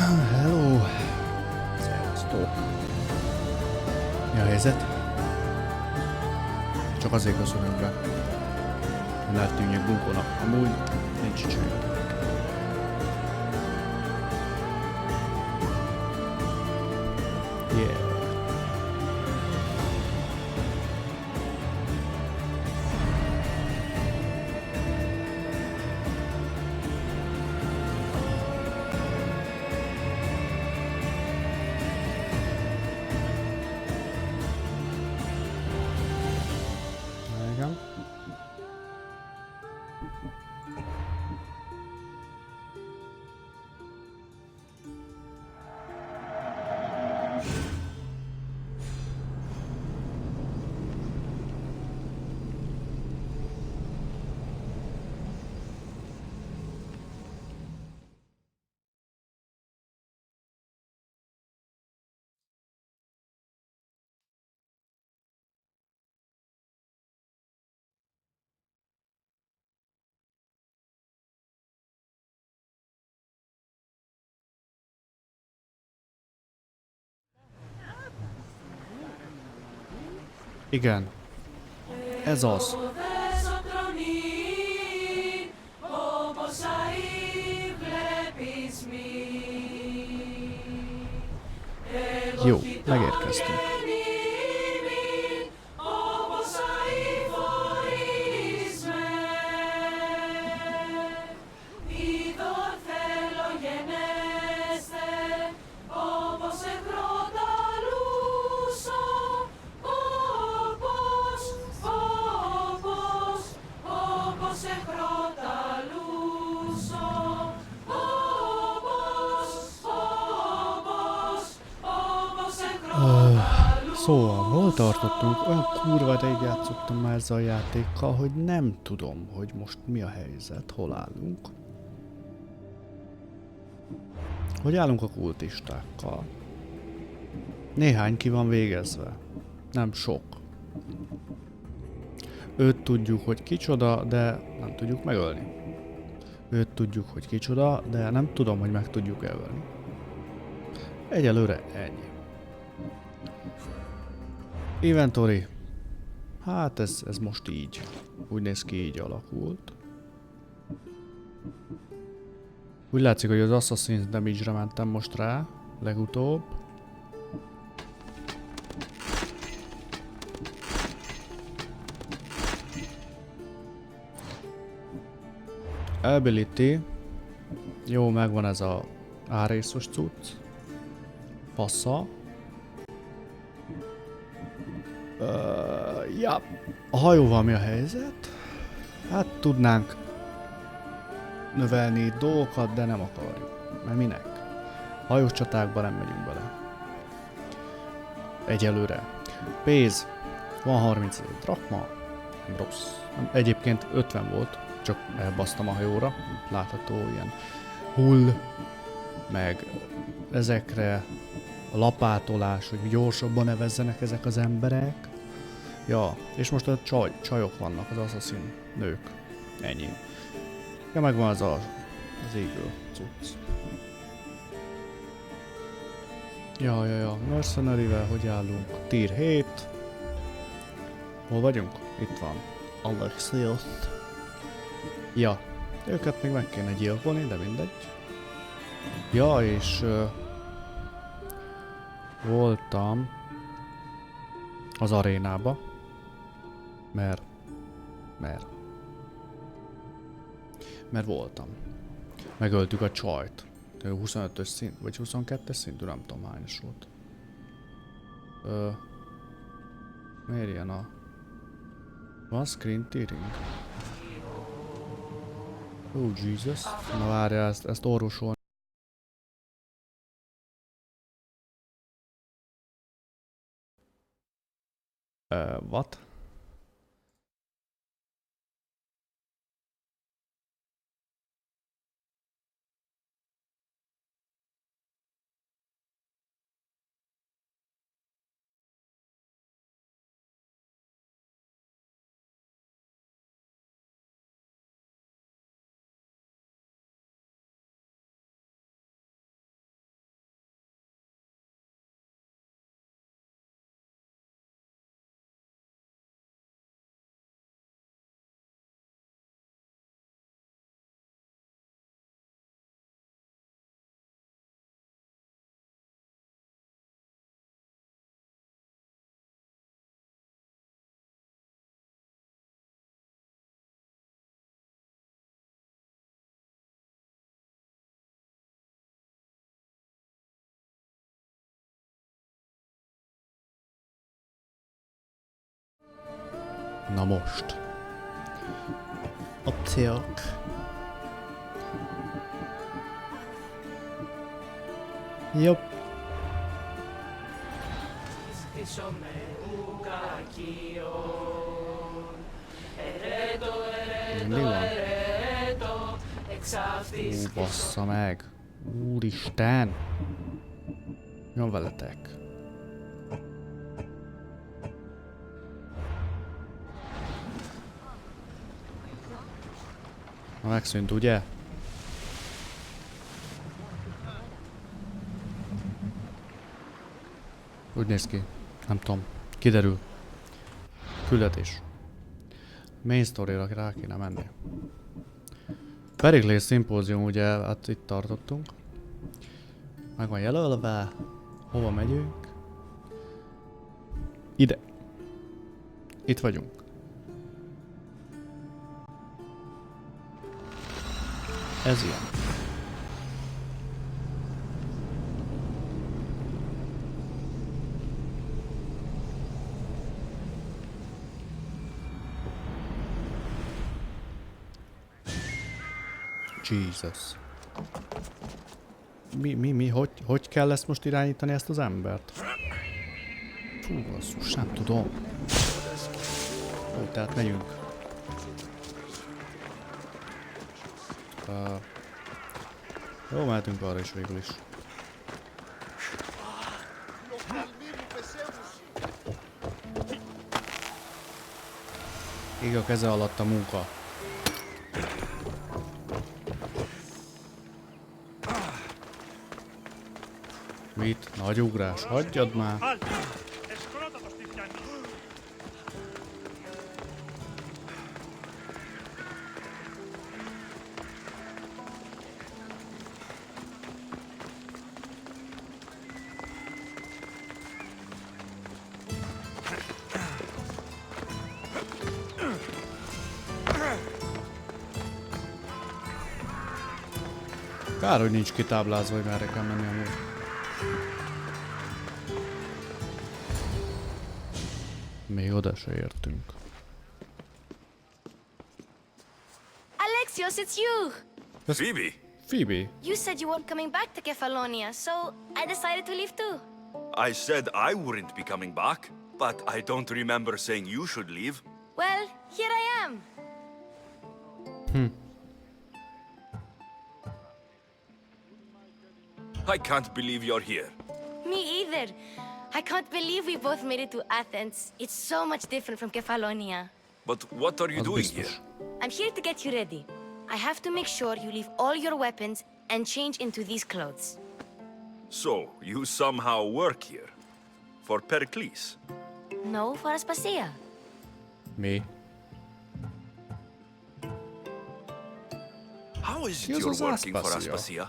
Hello! Szevasztok! Mi a helyzet? Csak azért köszönöm be. hogy eltűnjek bunkónak. Amúgy nincs cső. Yeah. Igen, ez az. Jó, megérkeztünk. Szóval, hol tartottunk? Olyan kurva ideig játszottam már ezzel a játékkal, hogy nem tudom, hogy most mi a helyzet, hol állunk. Hogy állunk a kultistákkal? Néhány ki van végezve. Nem sok. Őt tudjuk, hogy kicsoda, de nem tudjuk megölni. Őt tudjuk, hogy kicsoda, de nem tudom, hogy meg tudjuk ölni. Egyelőre ennyi. Inventory. Hát ez most így. Úgy néz ki, így alakult. Úgy látszik, hogy az Assassin's Damage-re mentem most rá. Legutóbb. Ability. Jó, megvan ez a árészos cucc. Passza. Ja, a hajóval mi a helyzet? Hát tudnánk növelni dolgokat, de nem akarjuk. Mert minek? Hajós csatákba nem megyünk bele. Egyelőre. Pénz. Van 30 000 drachma. Nem rossz. Egyébként 50 volt, csak elbasztam a hajóra. Látható ilyen hull. Meg ezekre a lapátolás, hogy gyorsabban nevezzenek ezek az emberek. Ja, és most a csajok vannak, az assassin nők. Ennyi. Ja, megvan az az égő cucc. Ja. Mercenary-vel hogy állunk? Tier 7. Hol vagyunk? Itt van. Alexios. Ja, őket még meg kéne gyilkolni, de mindegy. Ja, és voltam az arénába, mert voltam. Megöltük a csajt. 25-ös szint, vagy 22-es szintű, nem tudom hányos volt. Miért ilyen a... Van screen tearing? Oh Jesus. Na várjál, ezt orvosolni. What? Na most. Opciók. Jobb. Mi van? Bassza meg. Úristen. Mi van veletek? Na megszűnt, ugye? Úgy néz ki. Nem tudom. Kiderül. Küldetés. Main story-ra rá kéne menni. Periklés szimpózium, ugye, hát itt tartottunk. Meg van jelölve. Hova megyünk? Ide. Itt vagyunk. Ez ilyen. Jesus. Hogy kell ezt most irányítani, ezt az embert? Fú, basszus, nem tudom. Ó, tehát megyünk. Jó, mehetünk arra is végül is. Ég a keze alatt a munka. Mit? Nagy ugrás, hagyjad már! Kár, hogy nincs kitáblázva, hogy merre kell menni amúgy. Még oda se értünk. Alexios, it's you! Phoibe! Phoibe! You said you weren't coming back to Kefalonia, so I decided to leave too. I said I wouldn't be coming back, but I don't remember saying you should leave. Well, here I am. I can't believe you're here. Me either. I can't believe we both made it to Athens. It's so much different from Kefalonia. But what are you Az doing biztos. here? I'm here to get you ready. I have to make sure you leave all your weapons and change into these clothes. So, you somehow work here? For Pericles? No, for Aspasia. Mi? How is He it you're was working for Aspasia. Aspasia?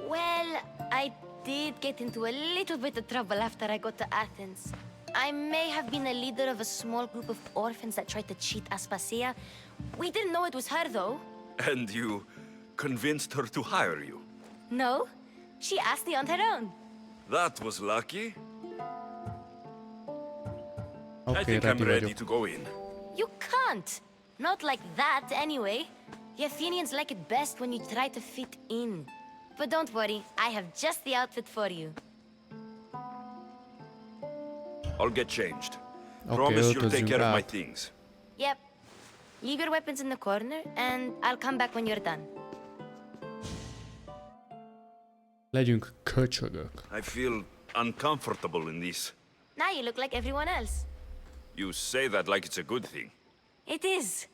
Well, I did get into a little bit of trouble after I got to Athens. I may have been a leader of a small group of orphans that tried to cheat Aspasia. We didn't know it was her, though. And you convinced her to hire you? No, she asked me on her own. That was lucky. I Oké, think I'm ready ready vagyok. to go in. You can't. Not like that, anyway. The Athenians like it best when you try to fit in. But don't worry, I have just the outfit for you. I'll get changed. Oké, Promise you'll take öltözzünk care of my át. things. Yep. Leave your weapons in the corner, and I'll come back when you're done. Legyünk köcsögök. I feel uncomfortable in this. Now you look like everyone else. You say that like it's a good thing. It is.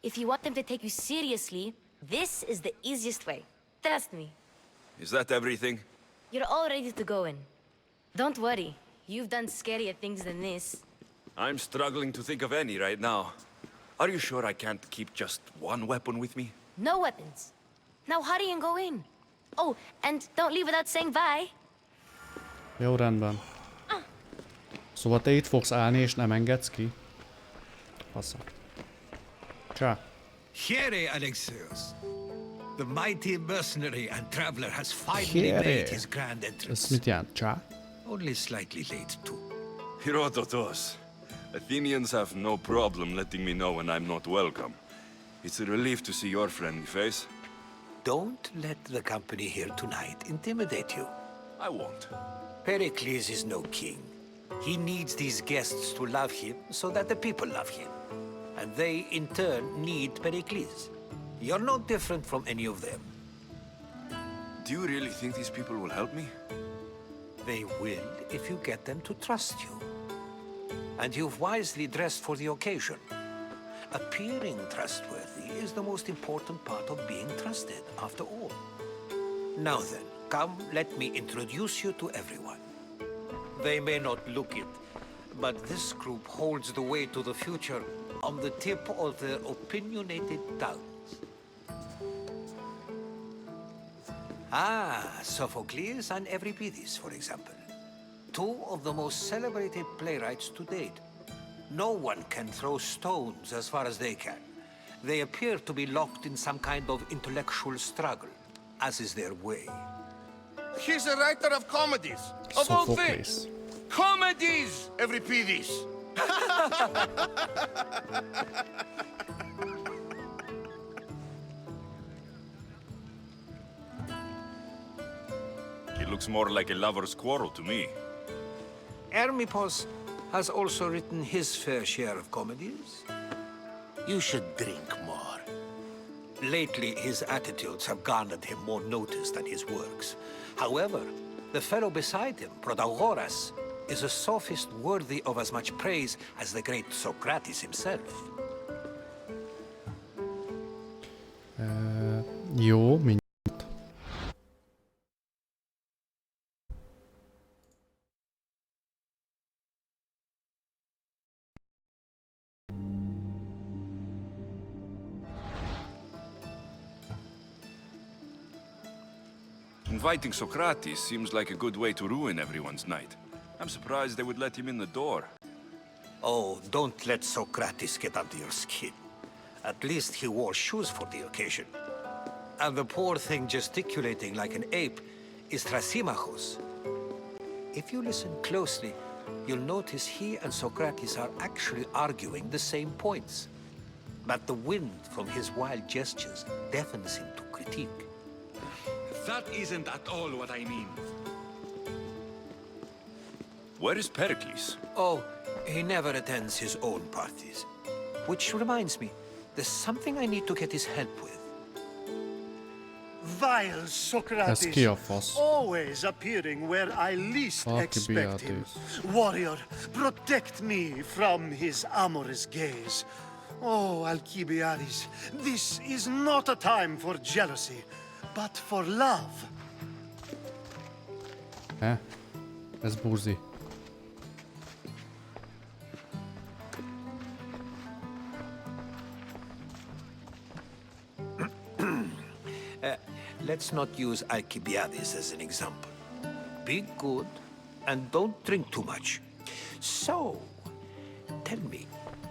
If you want them to take you seriously, this is the easiest way. Trust me. Is that everything? You're all ready to go in. Don't worry. You've done scarier things than this. I'm struggling to think of any right now. Are you sure I can't keep just one weapon with me? No weapons. Now hurry and go in. Oh, and don't leave without saying bye. Jó, rendben. Szóval te itt fogsz állni és nem engedsz ki? Passza. Csá. Here, Alexios. The mighty mercenary and traveler has finally Here. made his grand Ez entrance. mit jelent? Csá? Only slightly late, too. Herodotos, Athenians have no problem letting me know when I'm not welcome. It's a relief to see your friendly face. Don't let the company here tonight intimidate you. I won't. Pericles is no king. He needs these guests to love him so that the people love him. And they, in turn, need Pericles. You're no different from any of them. Do you really think these people will help me? They will if you get them to trust you. And you've wisely dressed for the occasion. Appearing trustworthy is the most important part of being trusted, after all. Now then, come, let me introduce you to everyone. They may not look it, but this group holds the way to the future on the tip of their opinionated tongues. Sophocles and Euripides, for example. Two of the most celebrated playwrights to date. No one can throw stones as far as they can. They appear to be locked in some kind of intellectual struggle, as is their way. He's a writer of comedies. Of all things. Sophocles. Comedies, Euripides. It looks more like a lover's quarrel to me. Hermippos has also written his fair share of comedies. You should drink more. Lately, his attitudes have garnered him more notice than his works. However, the fellow beside him, Protagoras, is a sophist worthy of as much praise as the great Socrates himself. Jó, mindjárt. Inviting Socrates seems like a good way to ruin everyone's night. I'm surprised they would let him in the door. Oh, don't let Socrates get under your skin. At least he wore shoes for the occasion. And the poor thing gesticulating like an ape is Thrasymachos. If you listen closely, you'll notice he and Socrates are actually arguing the same points. But the wind from his wild gestures deafens him to critique. That isn't at all what I mean. Where is Pericles? Oh, he never attends his own parties. Which reminds me, there's something I need to get his help with. Vile Socrates, Ez ki a fasz? always appearing where I least expect him. Warrior, protect me from his amorous gaze. Oh, Alcibiades, this is not a time for jealousy, but for love. Ez buzi. Let's not use Alcibiades as an example. Be good and don't drink too much. So, tell me,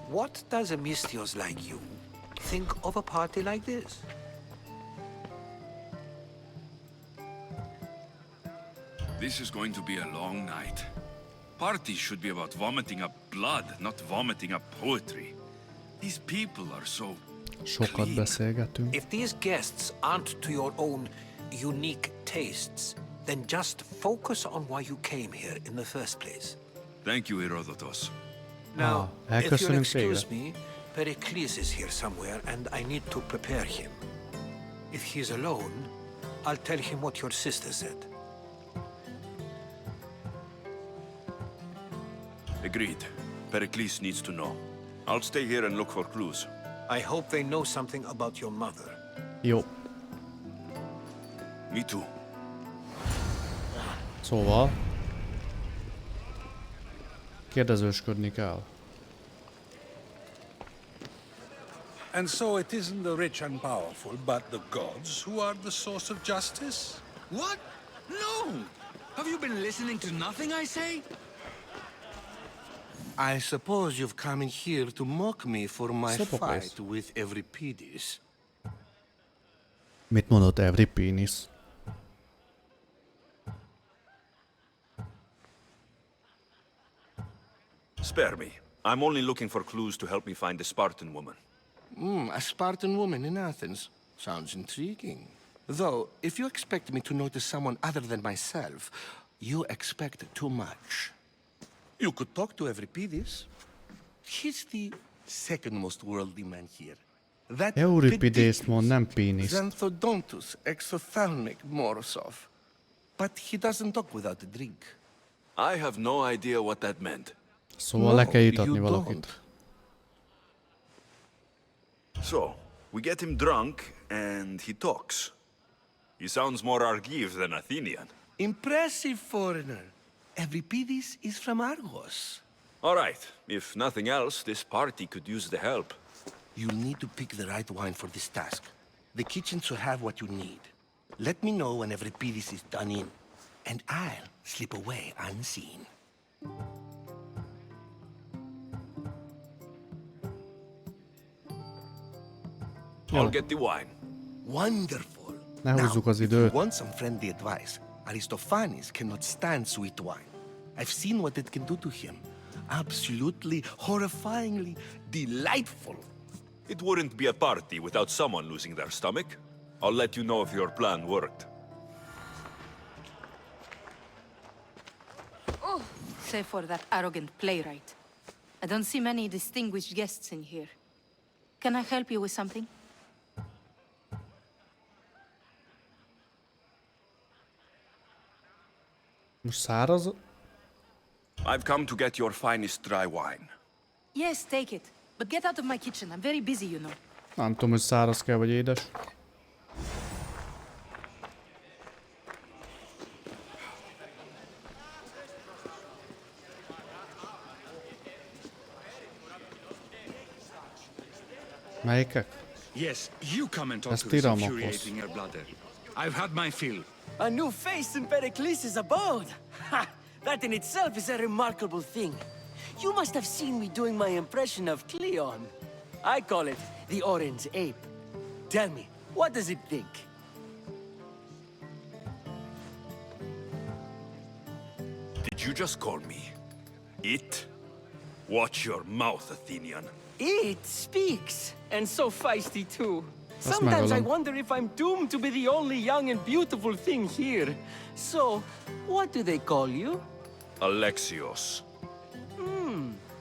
what does a Mystios like you think of a party like this? This is going to be a long night. Parties should be about vomiting up blood, not vomiting up poetry. These people are so Sokat clean. beszélgetünk. If these guests aren't to your own unique tastes, then just focus on why you came here in the first place. Thank you, Herodotus. Now, if you'll elköszönünk excuse végre. me, Pericles is here somewhere, and I need to prepare him. If he's alone, I'll tell him what your sister said. Agreed. Pericles needs to know. I'll stay here and look for clues. I hope they know something about your mother. Jó. Me too. Szóval... Kérdezősködni kell. And so it isn't the rich and powerful, but the gods who are the source of justice? What? No! Have you been listening to nothing I say? I suppose you've come in here to mock me for my Sophocles. fight with Euripides. Mit mondott Euripides? Spare me. I'm only looking for clues to help me find the Spartan woman. A Spartan woman in Athens. Sounds intriguing. Though, if you expect me to notice someone other than myself, you expect too much. You could talk to Euripides. He's the second most worldly man here. That Euripidészt mond, nem péniszt. Xanthodontus exophthalmic Morosov. But he doesn't talk without a drink. I have no idea what that meant. Szóval le kell itatni you valakit. So, we get him drunk, and he talks. He sounds more Argive than Athenian. Impressive foreigner. Euripides is from Argos. All right, if nothing else, this party could use the help. You'll need to pick the right wine for this task. The kitchen should have what you need. Let me know when Euripides is done in, and I'll slip away unseen. I'll get the wine. Wonderful. Ne húzzuk az if you időt. want some friendly advice, Aristophanes cannot stand sweet wine. I've seen what it can do to him. Absolutely, horrifyingly delightful. It wouldn't be a party without someone losing their stomach. I'll let you know if your plan worked. Oh, save for that arrogant playwright. I don't see many distinguished guests in here. Can I help you with something? Most száraz? I've come to get your finest dry wine. Yes, take it. But get out of my kitchen. I'm very busy, you know. Nem tudom, hogy száraz kell, vagy édes. Melyikek? Yes, you come and talk Ez to this Tiramokos. infuriating your bladder. I've had my fill. A new face in Pericles' abode. Ha! That in itself is a remarkable thing. You must have seen me doing my impression of Cleon. I call it the Orange Ape. Tell me, what does it think? Did you just call me it? Watch your mouth, Athenian. It speaks, and so feisty too. That's Sometimes I Magellan. wonder if I'm doomed to be the only young and beautiful thing here. So, what do they call you? Alexios.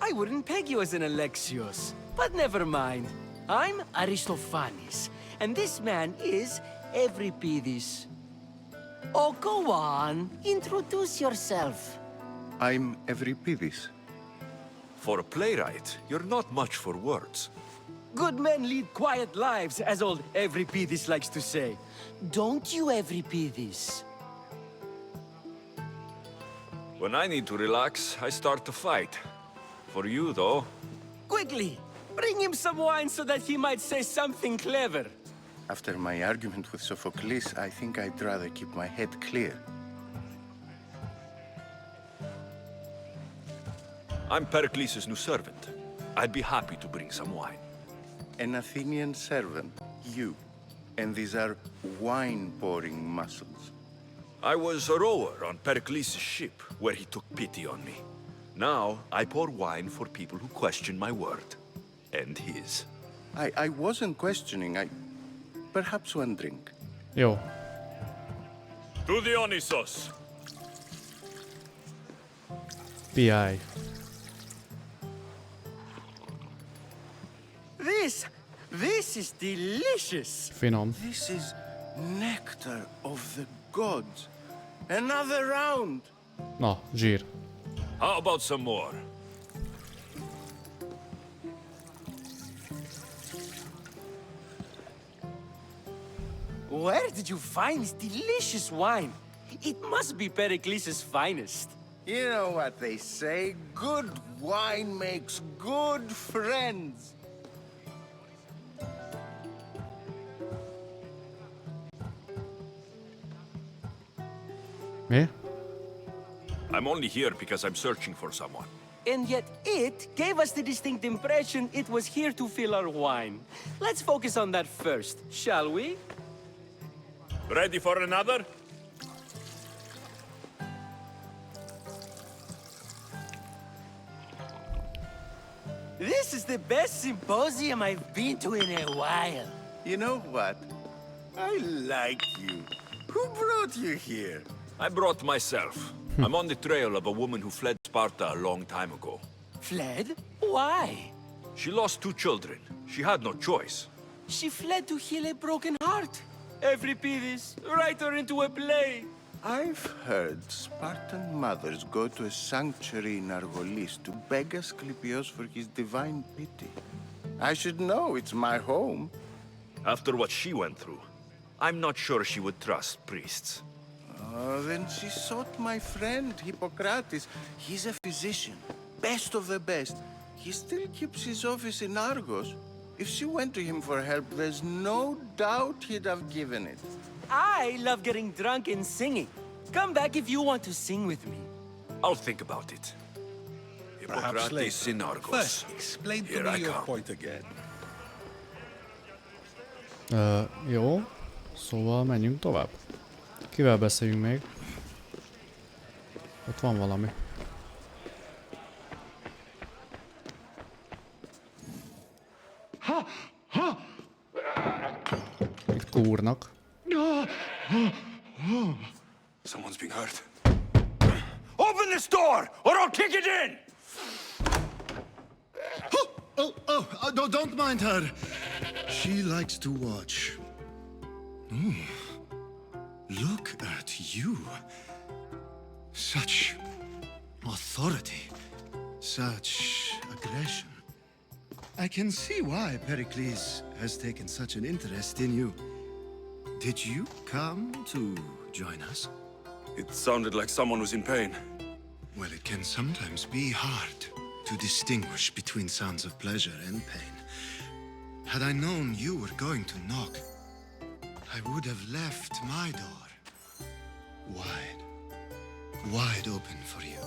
I wouldn't peg you as an Alexios. But never mind. I'm Aristophanes, and this man is Euripides. Oh, go on. Introduce yourself. I'm Euripides. For a playwright, you're not much for words. Good men lead quiet lives, as old Euripides likes to say. Don't you, Euripides? When I need to relax, I start to fight. For you, though, Quickly, bring him some wine so that he might say something clever. After my argument with Sophocles, I think I'd rather keep my head clear. I'm Pericles' new servant. I'd be happy to bring some wine. An Athenian servant, you. And these are wine-pouring muscles. I was a rower on Pericles' ship, where he took pity on me. Now, I pour wine for people who question my word. And his. I wasn't questioning, Perhaps one drink. Jó. To Dionysos! PI. This is delicious. Finom. This is nectar of the gods. Another round! Na, zsír. How about some more? Where did you find this delicious wine? It must be Pericles' finest. You know what they say, good wine makes good friends. Mi? I'm only here because I'm searching for someone. And yet it gave us the distinct impression it was here to fill our wine. Let's focus on that first, shall we? Ready for another? This is the best symposium I've been to in a while. You know what? I like you. Who brought you here? I brought myself. I'm on the trail of a woman who fled Sparta a long time ago. Fled? Why? She lost 2 children. She had no choice. She fled to heal a broken heart. Euripides, write her into a play. I've heard Spartan mothers go to a sanctuary in Argolis to beg Asclepios for his divine pity. I should know, it's my home. After what she went through, I'm not sure she would trust priests. Oh, then she sought my friend, Hippocrates. He's a physician, best of the best. He still keeps his office in Argos. If she went to him for help, there's no doubt he'd have given it. I love getting drunk and singing. Come back if you want to sing with me. I'll think about it. Perhaps Hippocrates later. in Argos. First, explain to Here me I your come. point again. Jó, szóval menjünk tovább. Kivel beszéljünk még? Ott van valami. Itt kúrnak. Someone's being hurt. Open this door, or I'll kick it in! Don't mind her. She likes to watch. Look at you. Such authority. Such aggression. I can see why Pericles has taken such an interest in you. Did you come to join us? It sounded like someone was in pain. Well, it can sometimes be hard to distinguish between sounds of pleasure and pain. Had I known you were going to knock, I would have left my door wide open for you.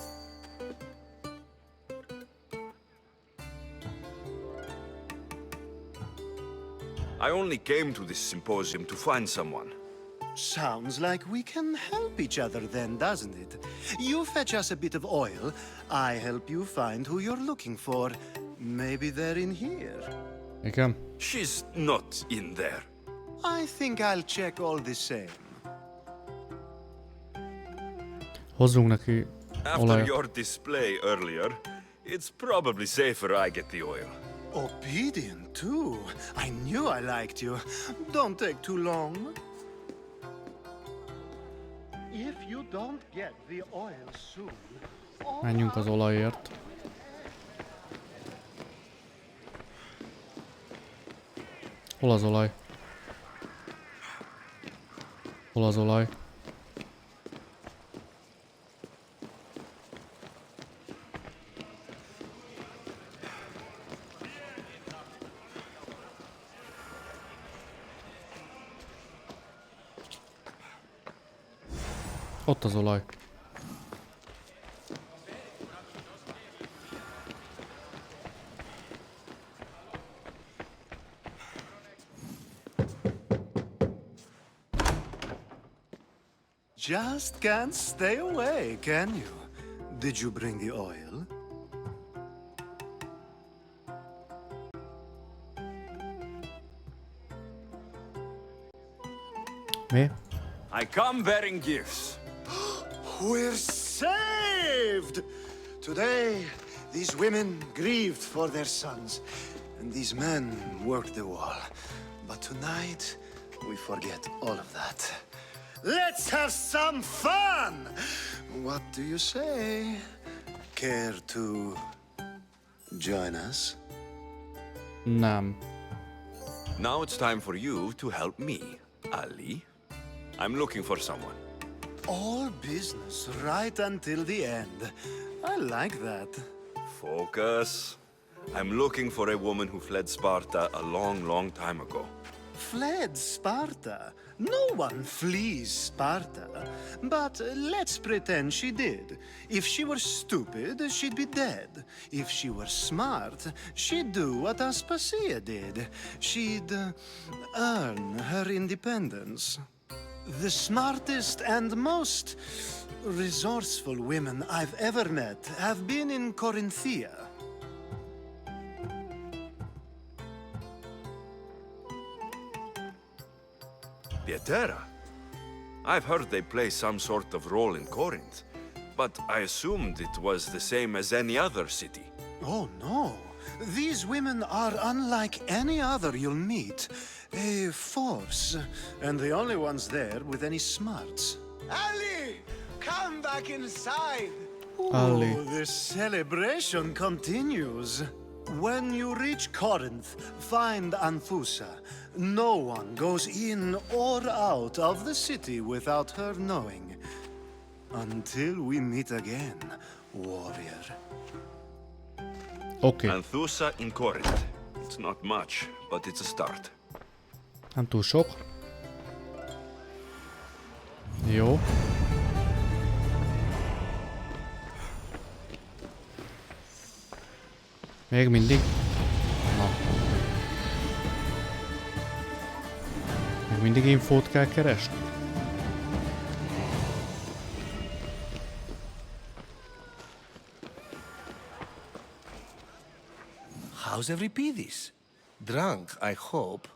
I only came to this symposium to find someone. Sounds like we can help each other then, doesn't it? You fetch us a bit of oil, I help you find who you're looking for. Maybe they're in here. Igen. She's not in there. I think I'll check all the same. Hozzunk neki After olajat. your display earlier, it's probably safer I get the oil. Obedient, too. I knew I liked you. Don't take too long. If you don't get the oil soon... Menjünk az olajért. Hol az olaj? Hol az olaj? Ott az olaj. Just can't stay away, can you? Did you bring the oil? Mi? I come bearing gifts. We're saved! Today, these women grieved for their sons, and these men worked the wall. But tonight, we forget all of that. Let's have some fun! What do you say? Care to join us? Nem. Now it's time for you to help me, Ali. I'm looking for someone. All business right until the end. I like that. Focus. I'm looking for a woman who fled Sparta a long, long time ago. Fled Sparta? No one flees Sparta. But let's pretend she did. If she were stupid, she'd be dead. If she were smart, she'd do what Aspasia did. She'd earn her independence. The smartest and most resourceful women I've ever met have been in Corinthia. Pietera? I've heard they play some sort of role in Corinth, but I assumed it was the same as any other city. Oh, no. These women are unlike any other you'll meet. A force, and the only ones there with any smarts. Ali! Come back inside! Ali. Oh, the celebration continues. When you reach Corinth, find Anthusa. No one goes in or out of the city without her knowing. Until we meet again, warrior. Oké. Anthusa in Corinth. It's not much, but it's a start. Nem túl sok. Jó. Még mindig. Na. Még mindig infót kell keresni. How's Euripidis? Drunk, I hope.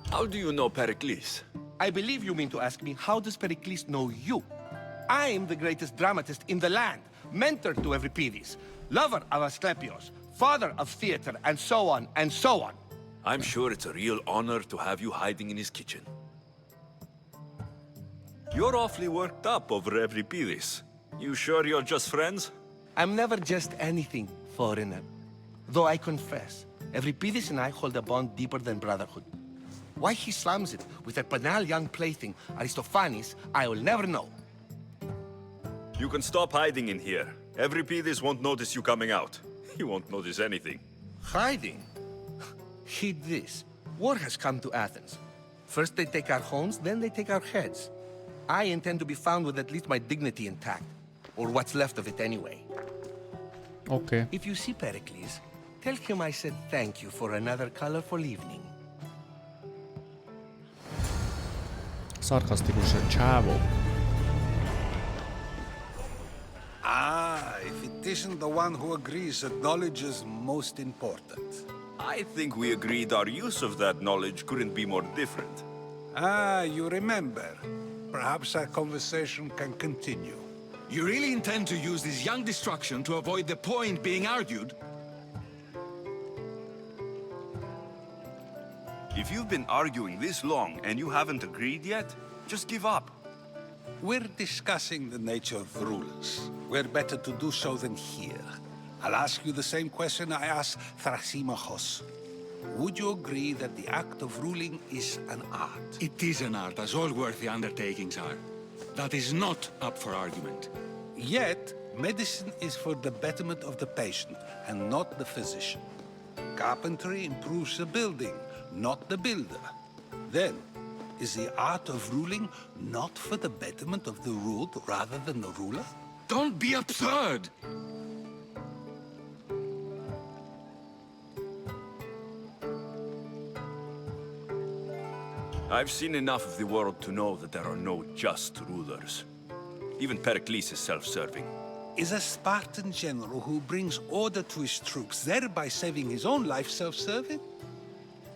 How do you know Pericles? I believe you mean to ask me, how does Pericles know you? I'm the greatest dramatist in the land, mentor to Euripidis, lover of Asclepios, father of theater, and so on, and so on. I'm sure it's a real honor to have you hiding in his kitchen. You're awfully worked up over Euripides. You sure you're just friends? I'm never just anything, foreigner. Though I confess, Euripides and I hold a bond deeper than brotherhood. Why he slams it with that banal young plaything, Aristophanes, I will never know. You can stop hiding in here. Euripides won't notice you coming out. He won't notice anything. Hiding? Heed this. War has come to Athens. First they take our homes, then they take our heads. I intend to be found with at least my dignity intact. Or what's left of it anyway. Okay. If you see Pericles, tell him I said thank you for another colorful evening. Szarkasztikus a csávó. If it isn't the one who agrees that knowledge is most important. I think we agreed our use of that knowledge couldn't be more different. You remember. Perhaps our conversation can continue. You really intend to use this young destruction to avoid the point being argued? If you've been arguing this long and you haven't agreed yet, just give up. We're discussing the nature of rules. Where better to do so than here? I'll ask you the same question I asked Thrasymachos. Would you agree that the act of ruling is an art? It is an art, as all worthy undertakings are. That is not up for argument. Yet, medicine is for the betterment of the patient, and not the physician. Carpentry improves the building, not the builder. Then, is the art of ruling not for the betterment of the ruled rather than the ruler? Don't be absurd! I've seen enough of the world to know that there are no just rulers. Even Pericles is self-serving. Is a Spartan general who brings order to his troops, thereby saving his own life, self-serving?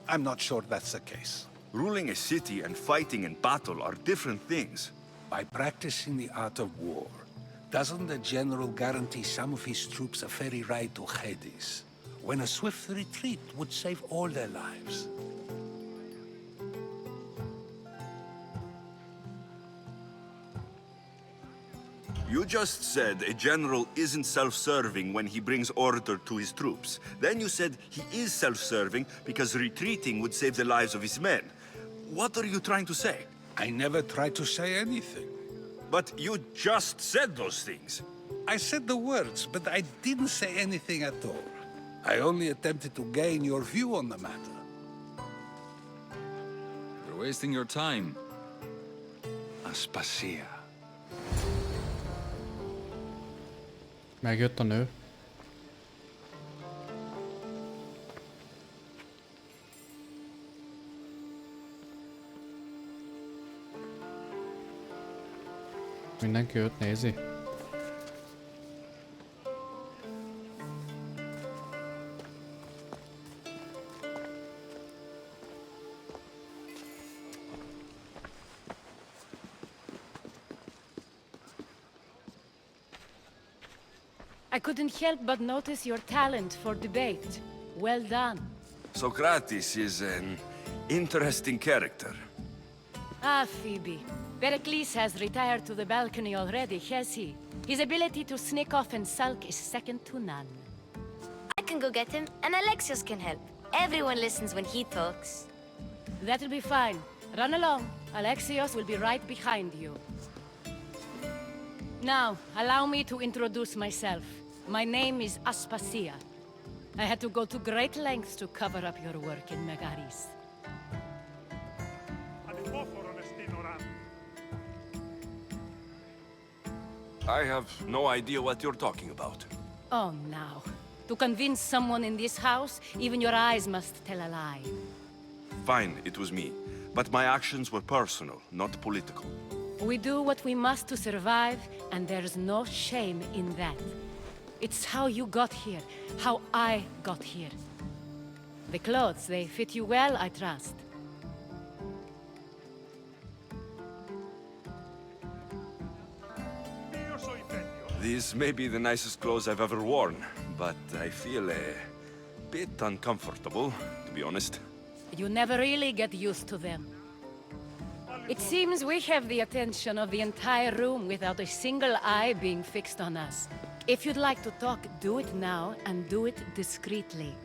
I'm not sure that's the case. Ruling a city and fighting in battle are different things. By practicing the art of war, doesn't the general guarantee some of his troops a ferry ride to Hades, when a swift retreat would save all their lives? You just said a general isn't self-serving when he brings order to his troops. Then you said he is self-serving because retreating would save the lives of his men. What are you trying to say? I never tried to say anything. But you just said those things. I said the words, but I didn't say anything at all. I only attempted to gain your view on the matter. You're wasting your time. Aspasia. Megjött a nő. Mindenki őt nézi. I couldn't help but notice your talent for debate. Well done. Socrates is an interesting character. Ah, Phoebe. Pericles has retired to the balcony already, has he? His ability to sneak off and sulk is second to none. I can go get him, and Alexios can help. Everyone listens when he talks. That'll be fine. Run along. Alexios will be right behind you. Now, allow me to introduce myself. My name is Aspasia. I had to go to great lengths to cover up your work in Megaris. I have no idea what you're talking about. Oh, now. To convince someone in this house, even your eyes must tell a lie. Fine, it was me. But my actions were personal, not political. We do what we must to survive, and there's no shame in that. It's how you got here, how I got here. The clothes, they fit you well, I trust. These may be the nicest clothes I've ever worn, but I feel a bit uncomfortable, to be honest. You never really get used to them. It seems we have the attention of the entire room without a single eye being fixed on us. If you'd like to talk, do it now, and do it discreetly.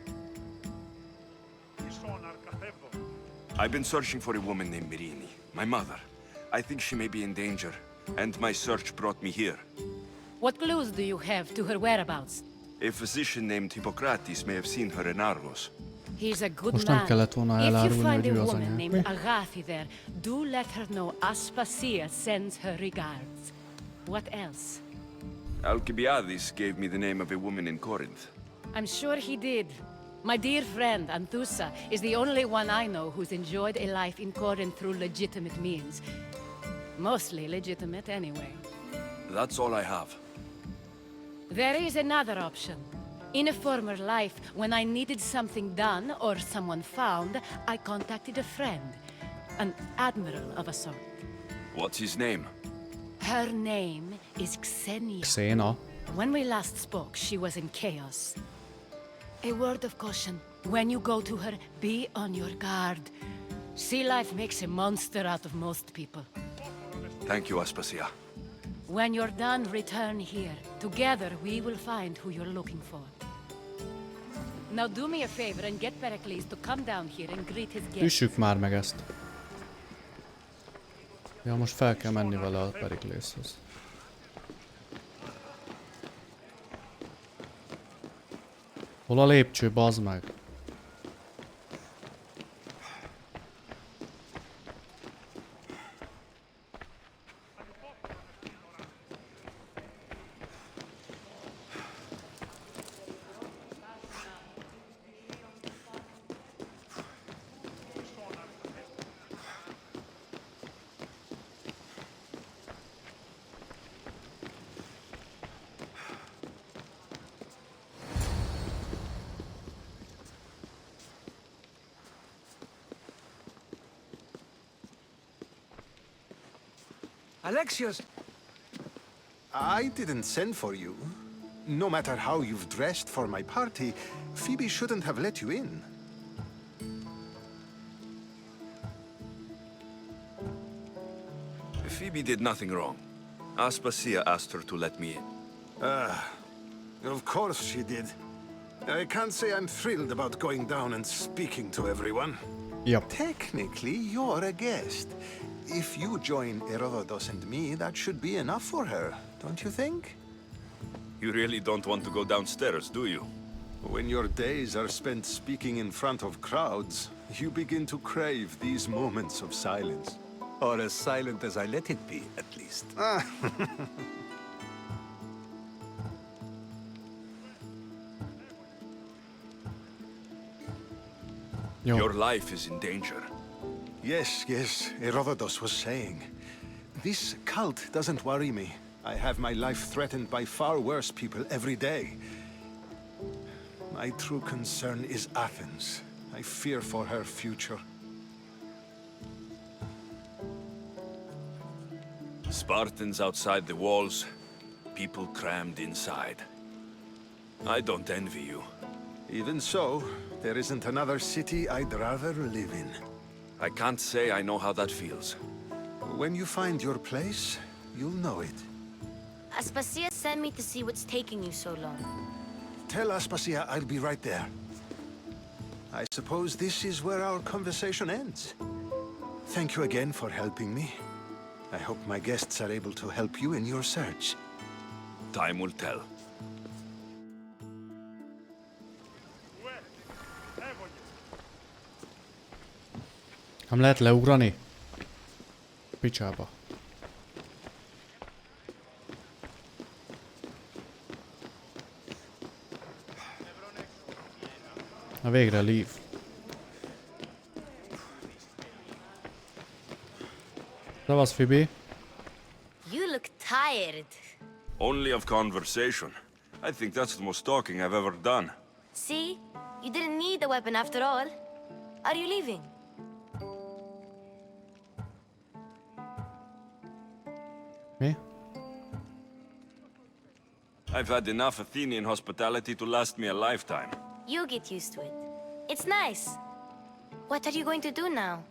I've been searching for a woman named Mirini, my mother. I think she may be in danger, and my search brought me here. What clues do you have to her whereabouts? A physician named Hippocrates may have seen her in Argos. He's a good Most nem man. kellett volna If you elárulni, find hogy a ő az woman anyja. named Mi? Agathi there, do let her know Aspasia sends her regards. What else? Alcibiades gave me the name of a woman in Corinth. I'm sure he did. My dear friend, Anthusa, is the only one I know who's enjoyed a life in Corinth through legitimate means. Mostly legitimate, anyway. That's all I have. There is another option. In a former life, when I needed something done or someone found, I contacted a friend. An admiral of a sort. What's his name? Her name is Xenia. Xena. When we last spoke, she was in chaos. A word of caution. When you go to her, be on your guard. Sea life makes a monster out of most people. Thank you, Aspasia. When you're done, return here. Together, we will find who you're looking for. Now do me a favor and get Pericles to come down here and greet his guests. Üssük már meg ezt. Ja, most fel kell menni vele a Periklészhez. Hol a lépcső, bazd meg? Alexios! I didn't send for you. No matter how you've dressed for my party, Phoibe shouldn't have let you in. Phoebe did nothing wrong. Aspasia asked her to let me in. Of course she did. I can't say I'm thrilled about going down and speaking to everyone. Yep. Technically, you're a guest. If you join Herodotus and me, that should be enough for her, don't you think? You really don't want to go downstairs, do you? When your days are spent speaking in front of crowds, you begin to crave these moments of silence. Or as silent as I let it be, at least. Your life is in danger. Yes, Herodotus was saying. This cult doesn't worry me. I have my life threatened by far worse people every day. My true concern is Athens. I fear for her future. Spartans outside the walls, people crammed inside. I don't envy you. Even so, there isn't another city I'd rather live in. I can't say I know how that feels. When you find your place, you'll know it. Aspasia sent me to see what's taking you so long. Tell Aspasia I'll be right there. I suppose this is where our conversation ends. Thank you again for helping me. I hope my guests are able to help you in your search. Time will tell. Nem lehet leugrani? Picsába. Na végre leave. Szevasz, Phoibe. You look tired. Only of conversation. I think that's the most talking I've ever done. See? You didn't need the weapon after all. Are you leaving? Mi? I've had enough Athenian hospitality to last me a lifetime. You get used to it. It's nice. What are you going to do now?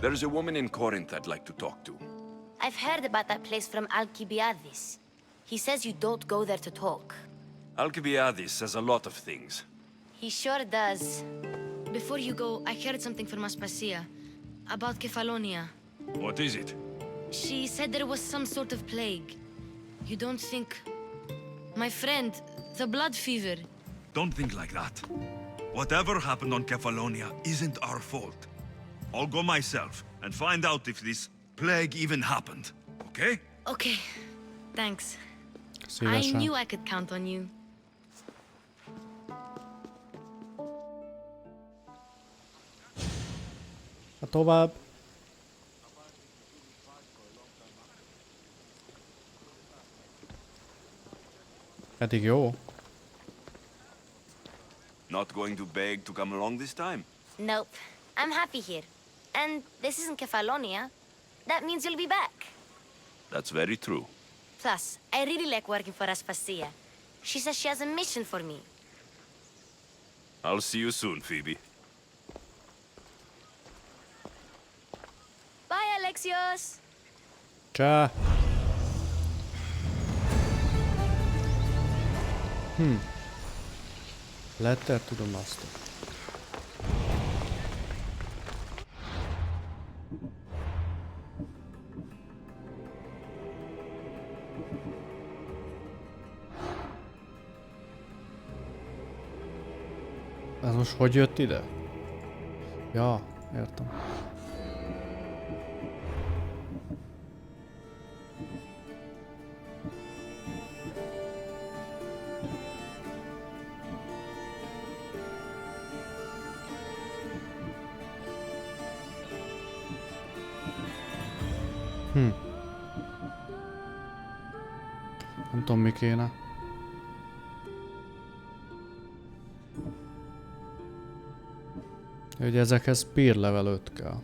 There's a woman in Corinth I'd like to talk to. I've heard about that place from Alcibiades. He says you don't go there to talk. Alcibiades says a lot of things. He sure does. Before you go, I heard something from Aspasia about Kefalonia. What is it? She said there was some sort of plague. You don't think... My friend, the blood fever. Don't think like that. Whatever happened on Kefalonia isn't our fault. I'll go myself and find out if this plague even happened, okay? Okay, thanks. Szívesen. I knew I could count on you. Ha tovább. Eddig jó. Not going to beg to come along this time? Nope. I'm happy here. And this isn't Kefalonia. That means you'll be back. That's very true. Plus, I really like working for Aspasia. She says she has a mission for me. I'll see you soon, Phoibe. Bye, Alexios! Csá. Letter to the master. Ez most hogy jött ide? Ja, értem. Nem tudom, mi kéne. Ugye ezekhez spear level 5 kell.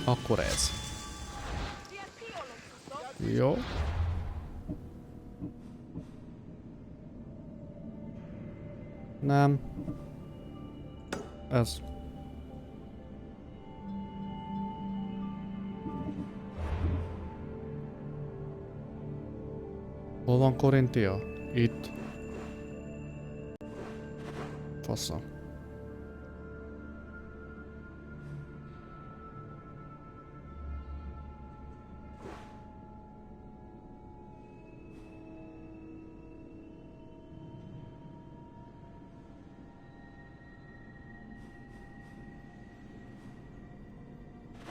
Akkor ez. Jó. Nem. Ez. Hol van Korintia? Itt. Fasza.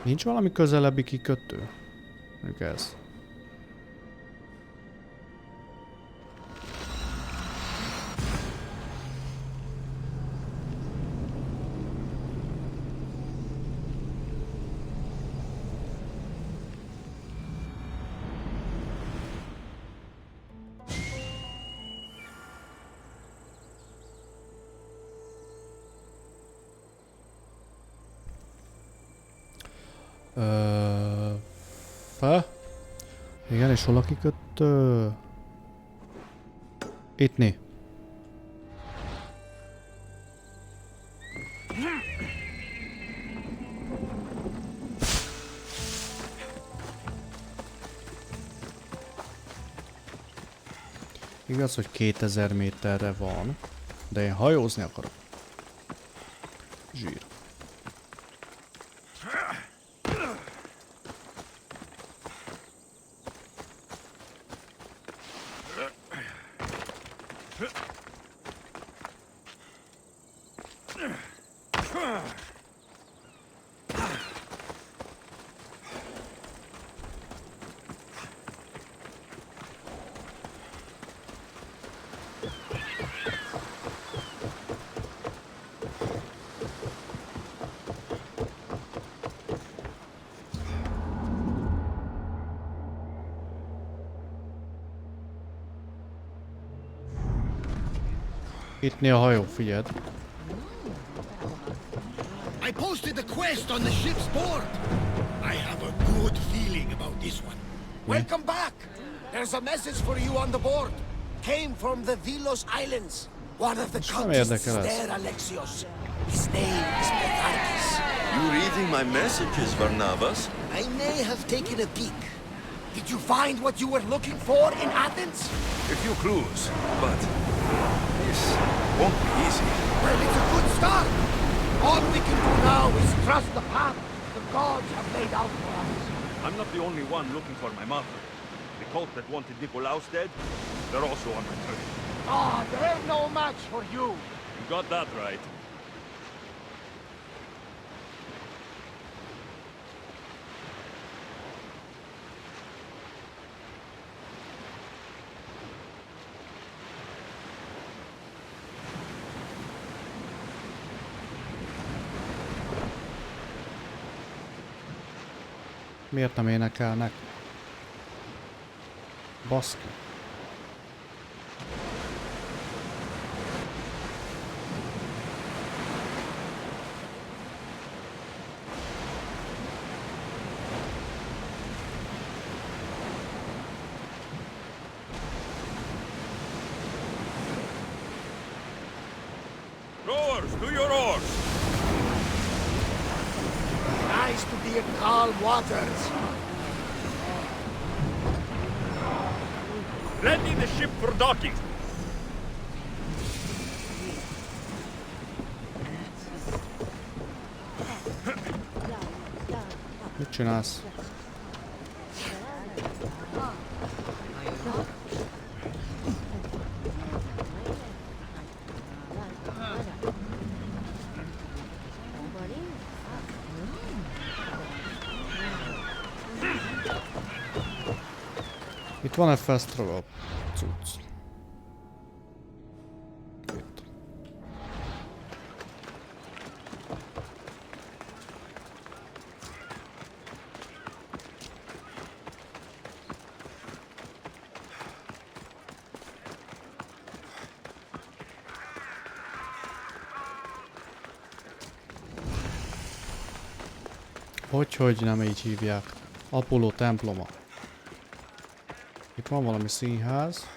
Nincs valami közelebbi kikötő? Mondjuk ez. Igen, és hol a kikötő? Itt né. Igaz, hogy 2000 méterre van, de én hajózni akarok. Zsír. Itt né a hajó, figyeld. I posted the quest on the ship's board. I have a good feeling about this one. Welcome back. There's a message for you on the board. Came from the Vilos Islands. One of the cultists there, Alexios. His name is Petharkis. You reading my messages, Varnavas? I may have taken a peek. Did you find what you were looking for in Athens? A few clues, but this won't be easy. Well, it's a good start. All we can do now is trust the path the gods have laid out for us. I'm not the only one looking for my mother. The cult that wanted Nicolaus dead, they're also on my trail. Ah, they're no match for you. You got that right. Miért nem énekelnek? Baszki. Rowers, do your oars! Nice to be in calm waters. Ready the ship for docking. Mit csinálsz? Itt van egy festival cucc. Itt. Hogy nem így hívják? Apollo temploma. Itt van valami színház.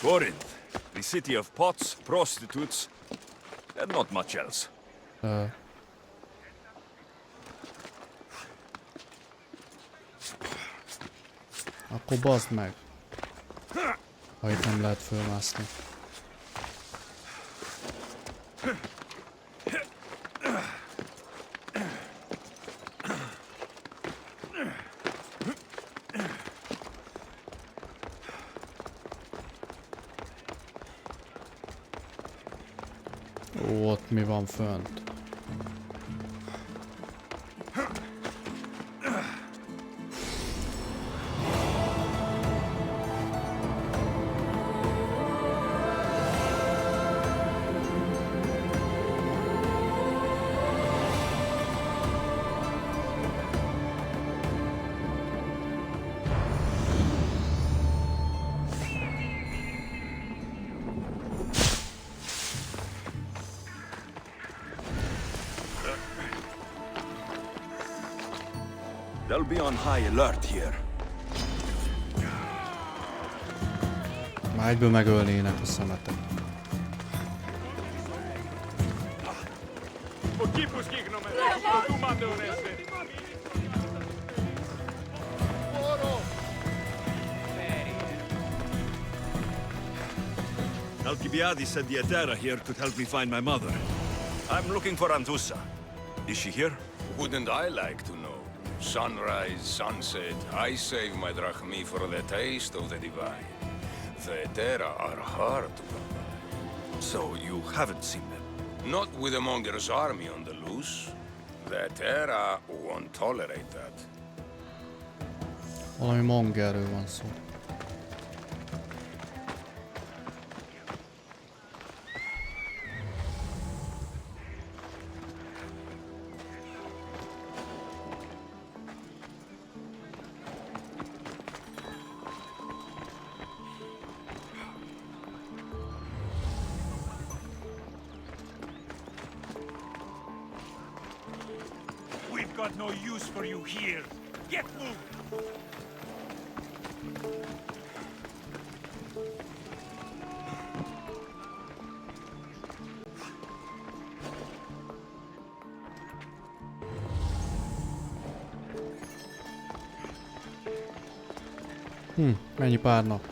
Corinth, the city of pots, prostitutes, and not much else. Akkor bazd meg. Ha itt nem lehet fölmászni. Ott mi van fönt? They'll be on high alert here. Már egyből megölnének a szemetet. Alcibiades said the Etera here could help me find my mother. I'm looking for Anthusa. Is she here? Wouldn't I like to know? Sunrise, sunset, I save my drachmi for the taste of the divine. The Etera are hard to come by. So you haven't seen them? Not with the Monger's army on the loose. The Etera won't tolerate that. Valami mongerről van szó. We've got no use for you here. Get moving! Mennyi pár nap?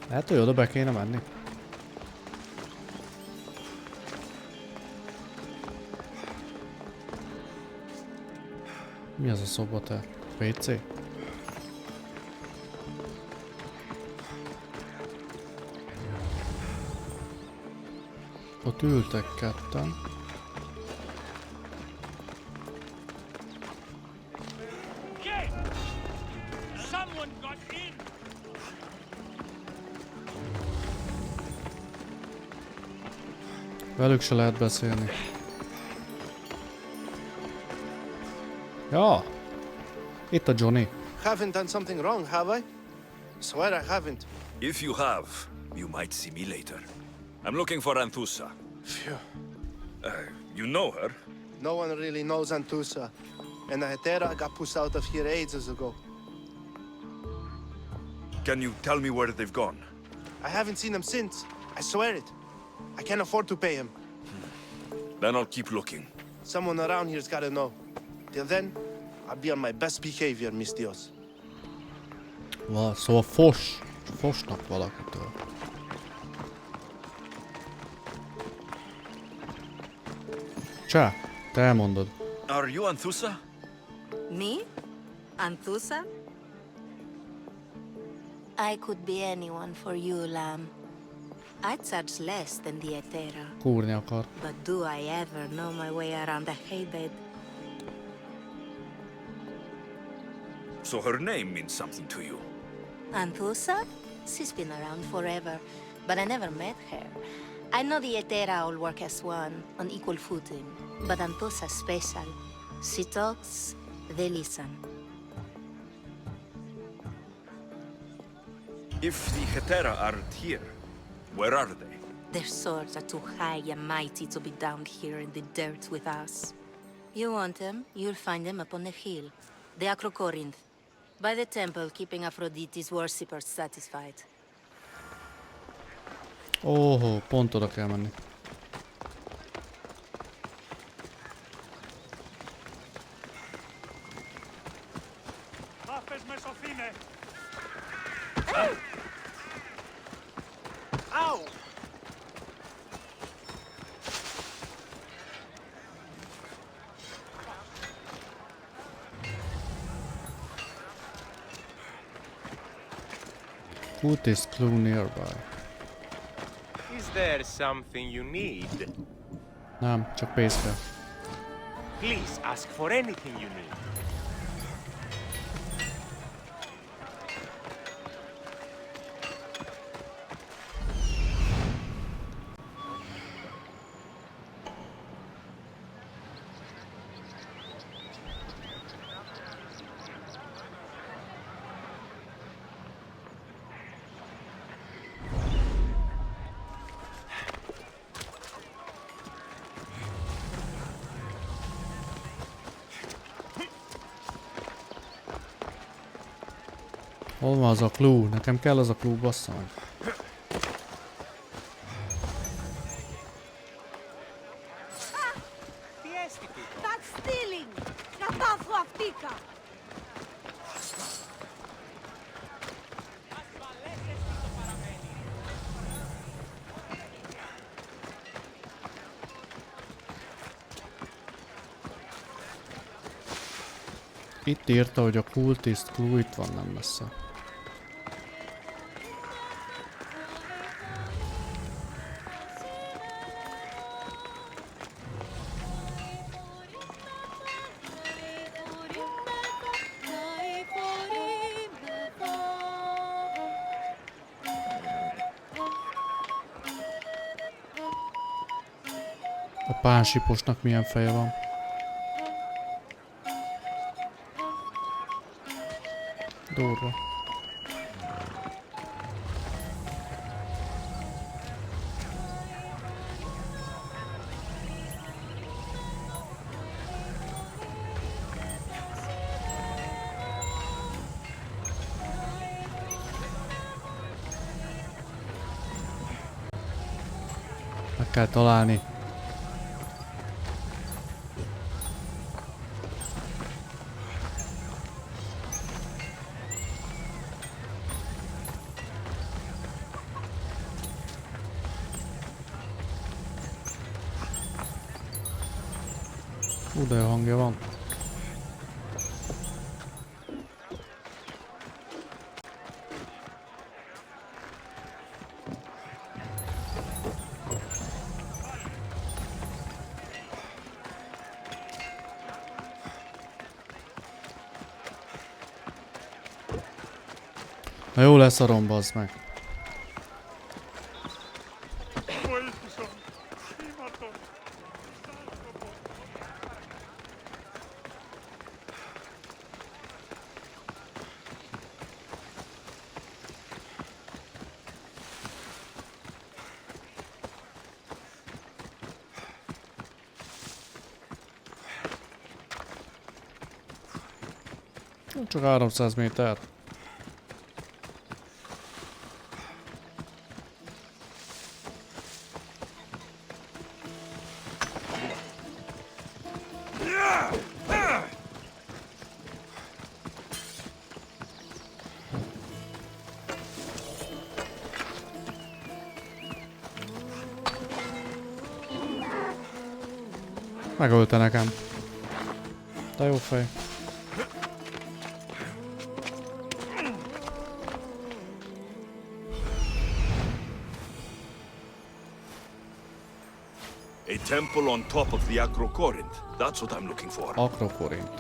Lehet, hogy oda be kéne menni. Mi az a szoba te? PC? Ott ültek ketten. Velük se lehet beszélni. Ja! Itt a Johnny. Haven't done something wrong, have I? Swear I haven't. If you have, you might see me later. I'm looking for Anthusa. Phew. You know her? No one really knows Anthusa. And the Hetera got pushed out of here ages ago. Can you tell me where they've gone? I haven't seen them since. I swear it. I can't afford to pay him. Then I'll keep looking. Someone around here's gotta know. Till then, I'll be on my best behavior, Miss Dios. Szóval fosnak valakitől. Csá, te elmondod. Are you Anthusa? Me? Anthusa? I could be anyone for you, lamb. I charge less than the Etera. Kúrni akar. But do I ever know my way around a haybed? So her name means something to you. Anthusa? She's been around forever, but I never met her. I know the Etera all work as one, on equal footing. But Anthusa's special. She talks, they listen. If the Hetera aren't here, where are they? Their swords are too high and mighty to be down here in the dirt with us. You want them, you'll find them up on the hill. The Acrocorinth. By the temple, keeping Aphrodite's worshippers satisfied. Óhó, pont oda kell menni. Ow! Put this clue nearby. Is there something you need? Nem, csak pénz kell. Please ask for anything you need. Hol van az a clue? Nekem kell az a clue, bassza meg. That's stealing! Κατάφου αυτήκα! Itt írta, hogy a kultiszt clue itt van, nem messze. A pánsiposnak milyen feje van. Durva. Meg kell találni. De hangja van. Na jó lesz a rom, bazd meg. Csak 300 méter. Megölte nekem. De jó fej. A temple on top of the Acrocorinth. That's what I'm looking for. Acrocorinth.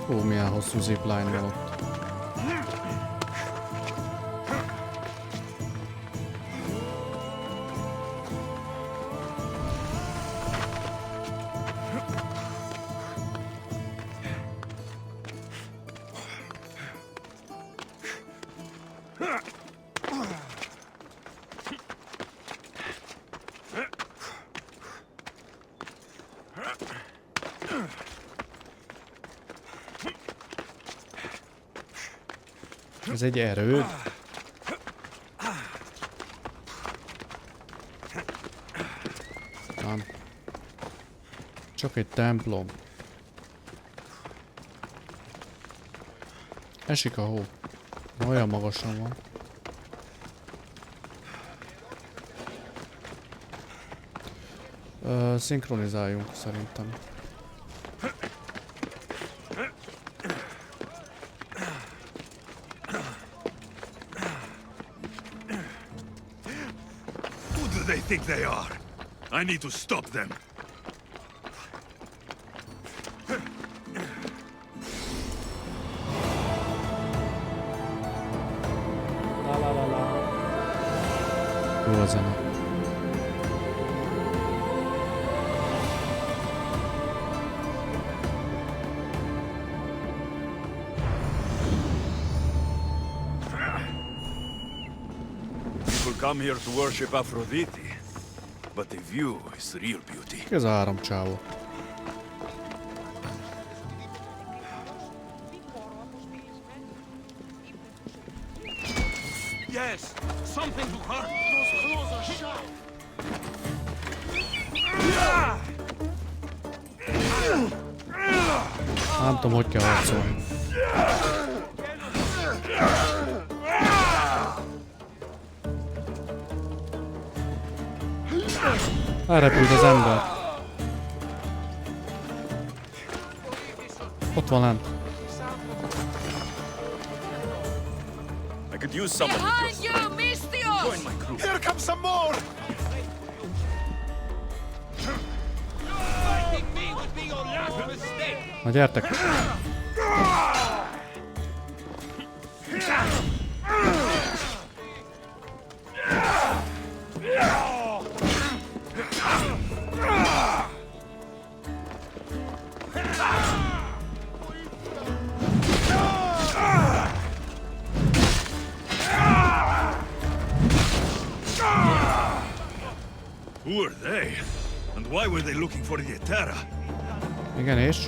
Ó, milyen hosszú zipline van ott. Ez egy erőd? Nem. Csak egy templom. Esik a hó. Olyan magasan van. Szinkronizáljunk szerintem. They think they are. I need to stop them. La la la la. Jó a zene. come here to worship Aphrodite, but the view is the real beauty. Ez a három csávó. Yes, something to hurt. Those clothes are sharp. Nem tudom, hogy kell harcolni. Elrepült az ember. Ott van lent. I could use someone with your strength. Join my crew. Here comes some more! Na gyertek! Who are they? And why were they looking for the Etera? Igen, és?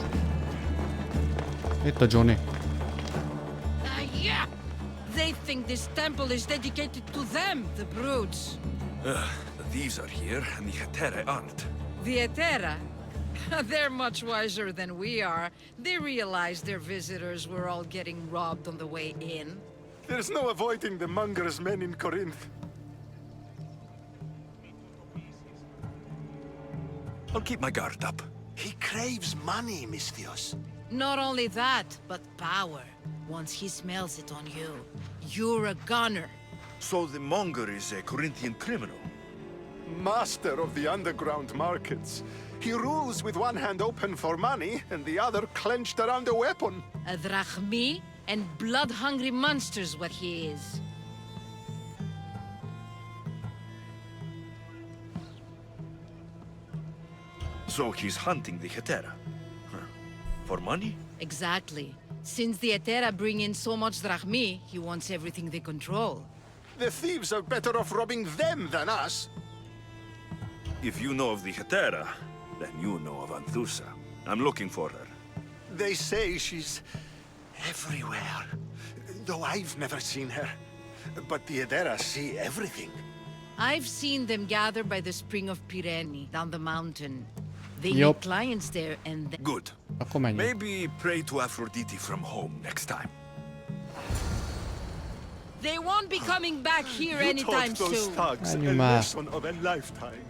Itt a Johnny. Yeah! They think this temple is dedicated to them, the brutes. The thieves are here, and the Etera aren't. The Etera? They're much wiser than we are. They realized their visitors were all getting robbed on the way in. There's no avoiding the monger's men in Corinth. I'll keep my guard up. He craves money, Misthios. Not only that, but power. Once he smells it on you, you're a gunner. So the monger is a Corinthian criminal? Master of the underground markets. He rules with one hand open for money and the other clenched around a weapon. A drachmi and blood-hungry monster's what he is. So he's hunting the Hetera. Huh. For money? Exactly. Since the Etera bring in so much drachmi, he wants everything they control. The thieves are better off robbing them than us. If you know of the Hetera, then you know of Anthusa. I'm looking for her. They say she's everywhere, though I've never seen her. But the Edera see everything. I've seen them gather by the spring of Pirene, down the mountain. They Yup. meet clients there and then... Good. Akkor menjünk. Maybe pray to Aphrodite from home next time. They won't be coming back here You anytime taught those soon. thugs a Menjünk már. lesson of a lifetime.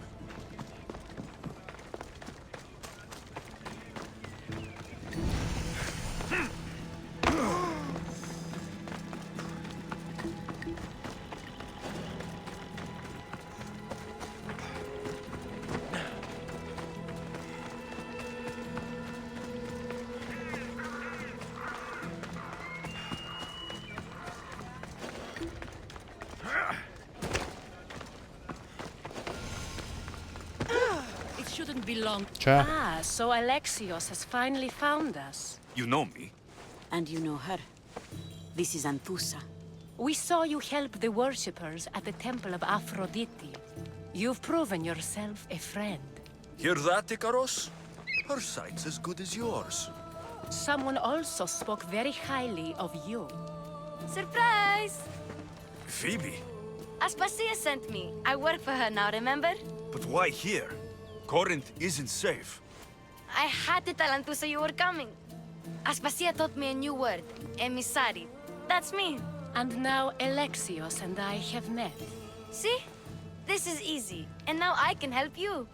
It shouldn't be long. Ciao. Ah, so Alexios has finally found us. You know me? And you know her. This is Anthusa. We saw you help the worshippers at the temple of Aphrodite. You've proven yourself a friend. Hear that, Ikaros? Her sight's as good as yours. Someone also spoke very highly of you. Surprise! Phoibe? Aspasia sent me. I work for her now, remember? But why here? Corinth isn't safe. I had to tell Anthusa you were coming. Aspasia taught me a new word, emissary. That's me. And now Alexios and I have met. See? This is easy. And now I can help you.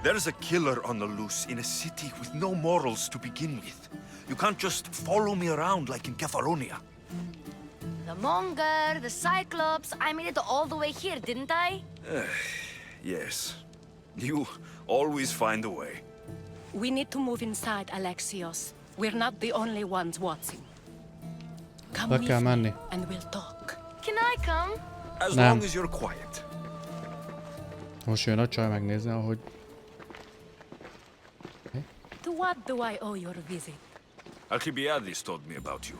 There's a killer on the loose in a city with no morals to begin with. You can't just follow me around like in Kefalonia. The Monger, the Cyclops, I made it all the way here, didn't I? Yes. You always find a way. We need to move inside, Alexios. We're not the only ones watching. Come Le with kell me, menni. and we'll talk. Can I come? As Nem. long as you're quiet. Most jön a csaj megnézni, ahogy... To what do I owe your visit? Alcibiades told me about you.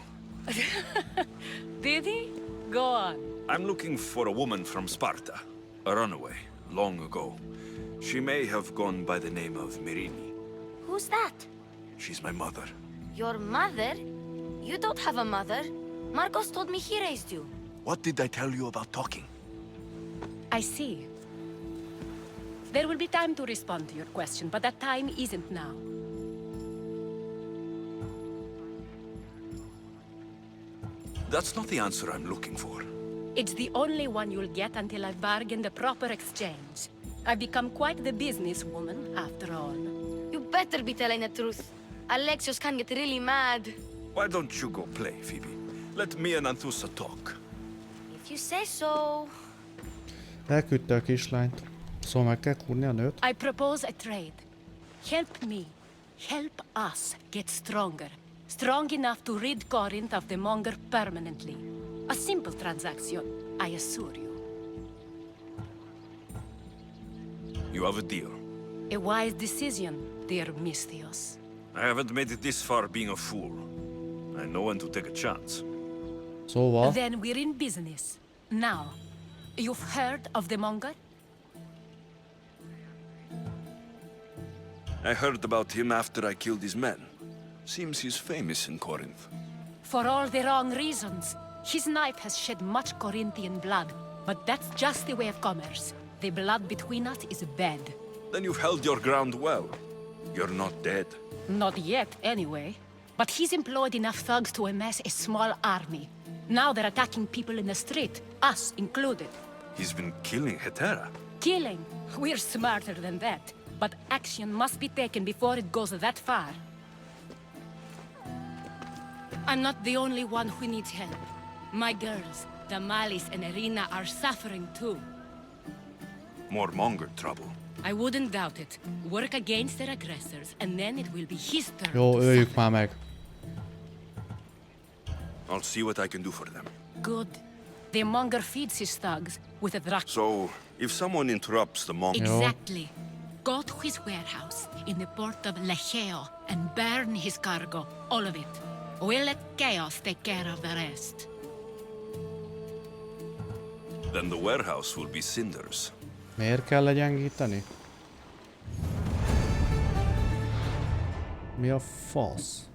Did he? Go on. I'm looking for a woman from Sparta, a runaway, long ago. She may have gone by the name of Mirini. Who's that? She's my mother. Your mother? You don't have a mother. Marcos told me he raised you. What did I tell you about talking? I see. There will be time to respond to your question, but that time isn't now. That's not the answer I'm looking for. It's the only one you'll get until I've bargained a proper exchange. I've become quite the businesswoman, after all. You better be telling the truth. Alexios can get really mad. Why don't you go play, Phoebe? Let me and Anthusa talk. If you say so. Elküldte a kislányt. Szóval meg kell kúrni a nőt. I propose a trade. Help me. Help us get stronger. Strong enough to rid Corinth of the monger permanently. A simple transaction, I assure you. You have a deal. A wise decision, dear Misthios. I haven't made it this far being a fool. I know when to take a chance. Szóval? Then we're in business. Now, you've heard of the monger? I heard about him after I killed his men. Seems he's famous in Corinth. For all the wrong reasons. His knife has shed much Corinthian blood, but that's just the way of commerce. The blood between us is bad. Then you've held your ground well. You're not dead. Not yet, anyway. But he's employed enough thugs to amass a small army. Now they're attacking people in the street, us included. He's been killing Hetera. Killing? We're smarter than that. But action must be taken before it goes that far. I'm not the only one who needs help. My girls, Damalis and Irina, are suffering too. More monger trouble. I wouldn't doubt it. Work against their aggressors, and then it will be his turn. Jó, öljük már meg. I'll see what I can do for them. Good. The monger feeds his thugs with a drach. So, if someone interrupts the monger... Exactly. Go to his warehouse in the port of Lecheo and burn his cargo, all of it. We'll let chaos take care of the rest. Then the warehouse will be cinders. Miért kell legyengíteni? Mi a fasz?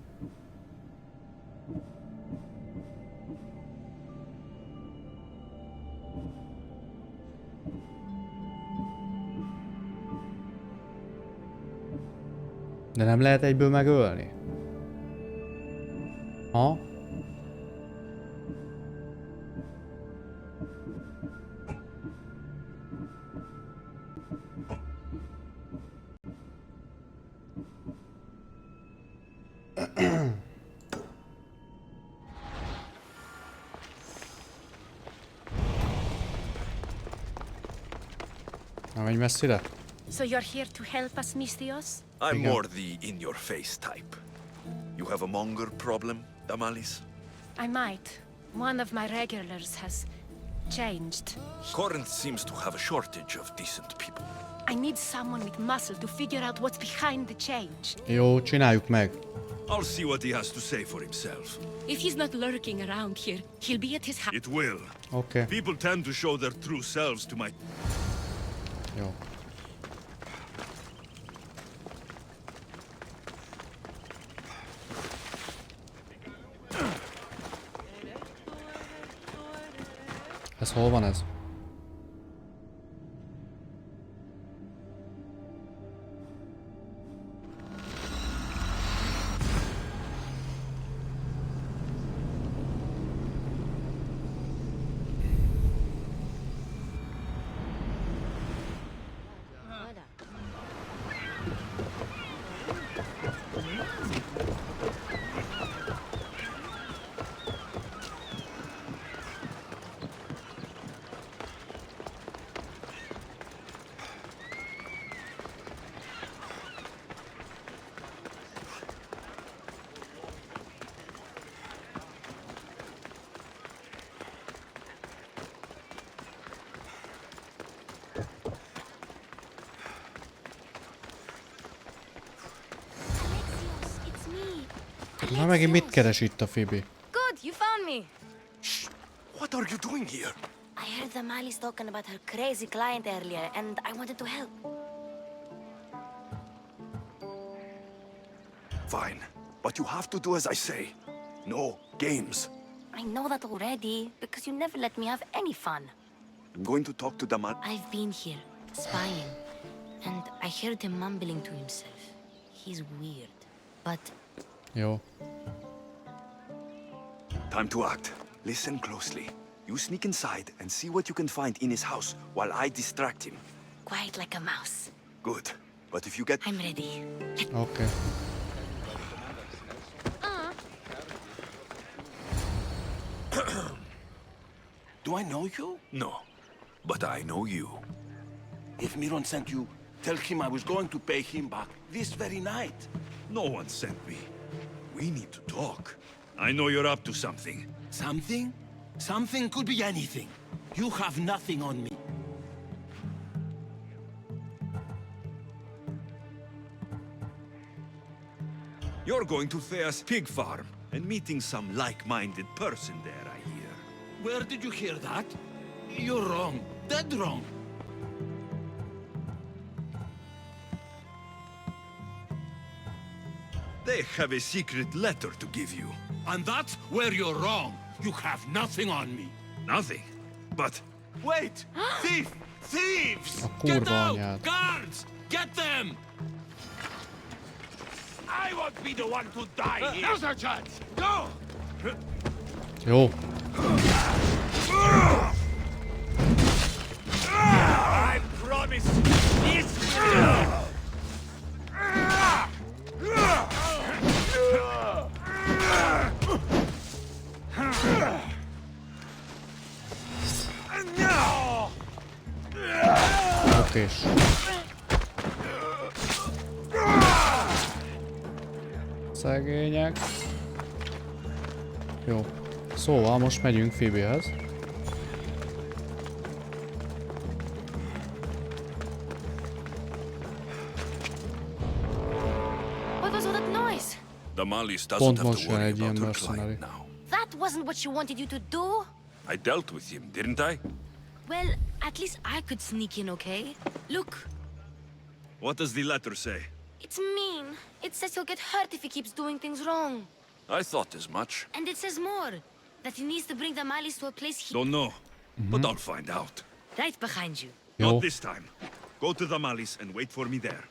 De nem lehet egyből megölni? Ha? Nem menj messzire? So you're here to help us, Misthios? I'm more the in-your-face type. You have a monger problem, Damalis? I might. One of my regulars has changed. Corinth seems to have a shortage of decent people. I need someone with muscle to figure out what's behind the change. Jó, csináljuk meg. I'll see what he has to say for himself. If he's not lurking around here, he'll be at his house. It will. Okay. People tend to show their true selves to my... Jó. Ez hol van ez? Na megint mit keres itt a Phoibe? Good, you me. Shh! What are you doing here? I heard the Mali's talking about her crazy client earlier, and I wanted to help. Fine, but you have to do as I say. No games. I know that already, because you never let me have any fun. I'm going to talk to the man. I've been here, spying, and I heard him mumbling to himself. He's weird, but... Jó. Time to act. Listen closely. You sneak inside and see what you can find in his house while I distract him. Quiet like a mouse. Good. But if you get... I'm ready. Okay. Do I know you? No, but I know you. If Miron sent you, tell him I was going to pay him back this very night. No one sent me. We need to talk. I know you're up to something. Something? Something could be anything. You have nothing on me. You're going to Thea's pig farm and meeting some like-minded person there, I hear. Where did you hear that? You're wrong. Dead wrong. They have a secret letter to give you. And that's where you're wrong. You have nothing on me. Nothing? But... Wait! Thief! Thieves! A Get kurva out! anyád. Guards! Get them! I won't be the one to die here. Now's our chance. Go! Jó. I promise this will. Okés. Szegények. Jó. Szóval most megyünk Phoibehez. What was all that noise? The Malice doesn't Pont have most to jön worry egy ilyen about her mercenary. client now. That wasn't what she wanted you to do. I dealt with him, didn't I? Well, at least I could sneak in, okay? Look, What does the letter say? it's mean. It says he'll get hurt if he keeps doing things wrong. I thought as much. And it says more. That he needs to bring the Malice to a place he... Don't know, but I'll find out. Right behind you. Not this time. Go to the Malice and wait for me there.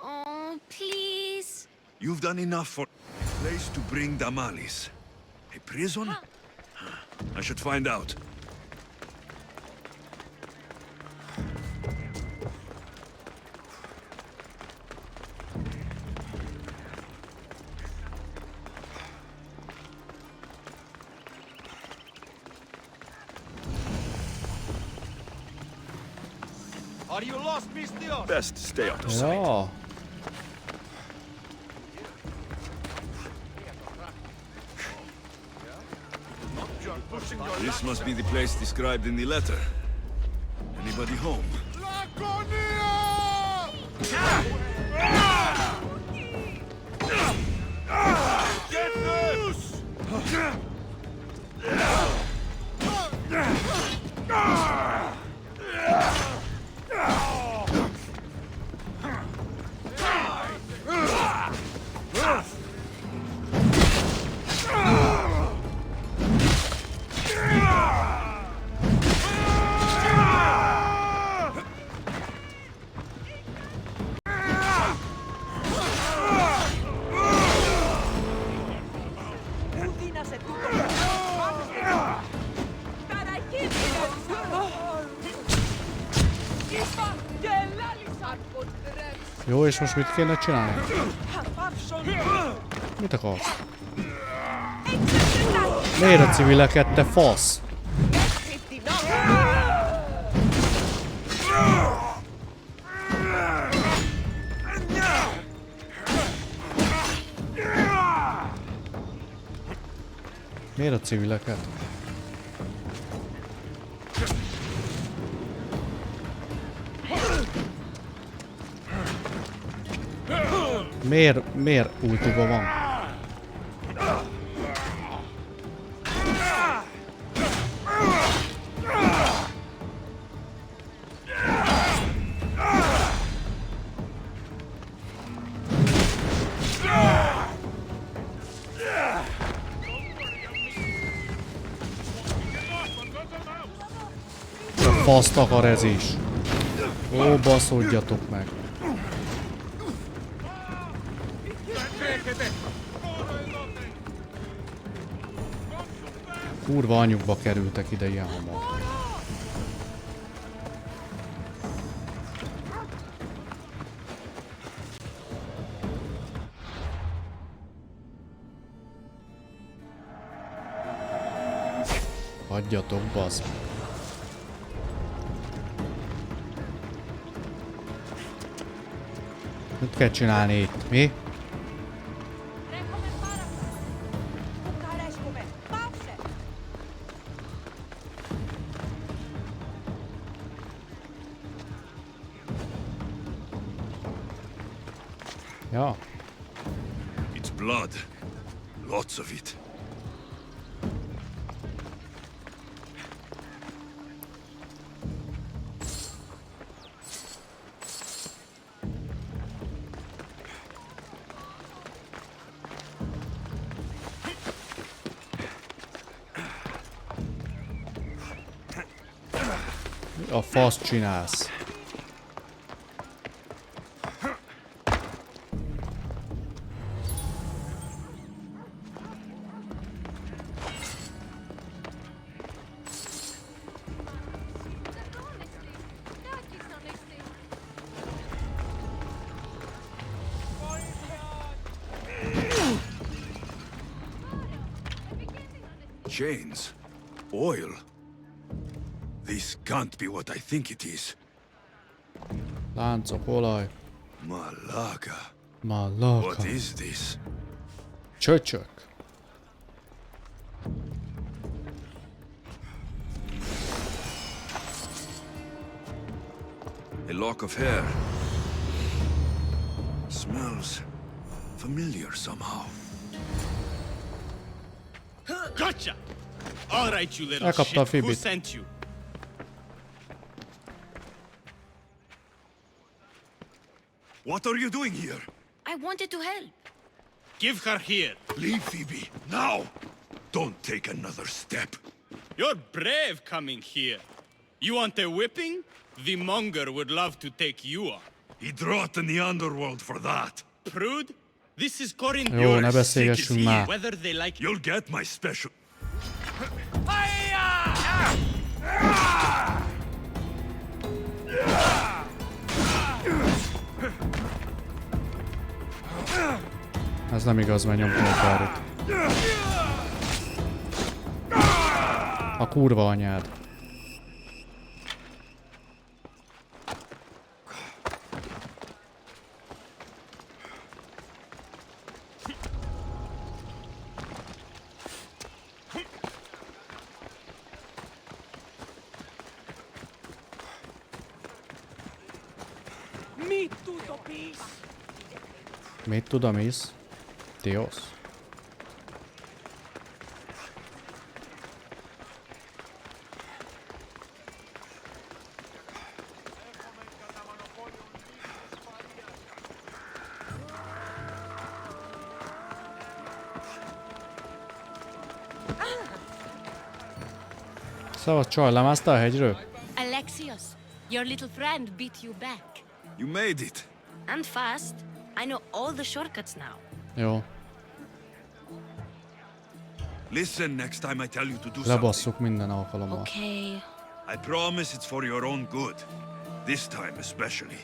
Oh, please. You've done enough for a place to bring the Malice. A prison? I should find out. Are you lost, Mistios? Best stay out of sight. Ja. This must be the place described in the letter. Anybody home? Get loose! Jó, és most mit kéne csinálni? Mit akarsz? Miért a civileket, te fasz? Miért a civileket? Miért ultiba van? faszt akar ez is? Ó, baszódjatok meg. Kurva anyjukba kerültek ide ilyen hamar. Hagyjatok, bazd meg. Mit kell csinálni itt? Mi? Ja. It's blood. Lots of it. A fasz csinálsz? Chains. Oil. This can't be what I think it is. Láncok, olaj. Malaga. Malaga. What is this? Csöcsök. A lock of hair. Smells familiar somehow. Gotcha! All right, you little Elkapta a shit. Who Phoibet. sent you? What are you doing here? I wanted to help. Give her here. Leave Phoebe, now! Don't take another step. You're brave coming here. You want a whipping? The monger would love to take you on. He'd rot in the underworld for that. Prude? This is Corinth. Jó, ne beszélgessünk már. Whether they like You'll get my special... Ez nem igaz, mert nyomtam a párit. A kurva anyád. Mit tudom is? Dios. Szóval csaj, lemászta a hegyről? Alexios, your little friend beat you back. You made it. And fast. I know all the shortcuts now. Jó. Listen next time I tell you to do something. Lebasszuk minden alkalommal. Okay. I promise it's for your own good. This time especially.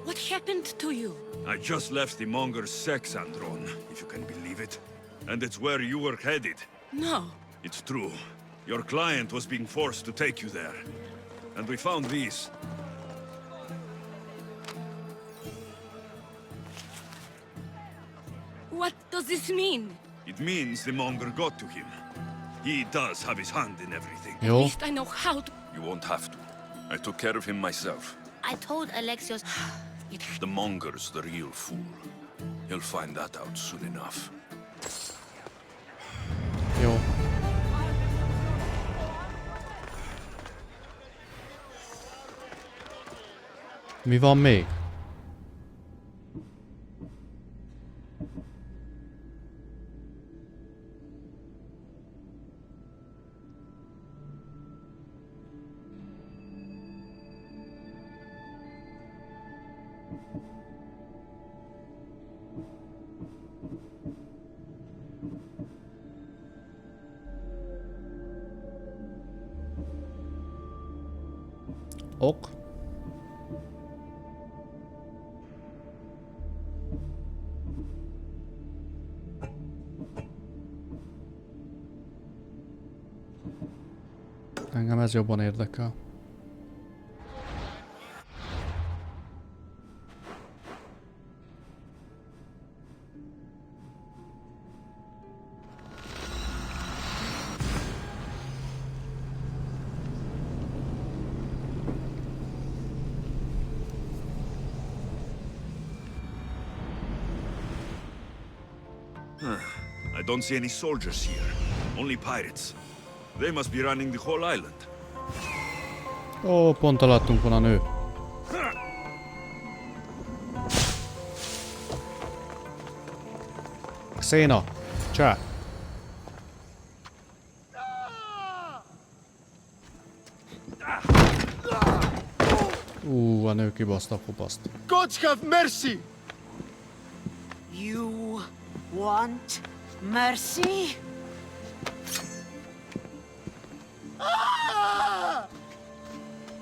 What happened to you? I just left the monger's sex andron, if you can believe it. And it's where you were headed. No. It's true. Your client was being forced to take you there. And we found these. What does this mean? It means the monger got to him. He does have his hand in everything. At least I know how to... You won't have to. I took care of him myself. I told Alexios... The monger's the real fool. He'll find that out soon enough. Jó. Mi van még? Ok. Engem ez jobban érdekel. I don't see any soldiers here. Only pirates. They must be running the whole island. Ó, pont alattunk van a nő. Széna! Csá! A nő kibaszta a kopaszt. Gods have mercy! You want mercy?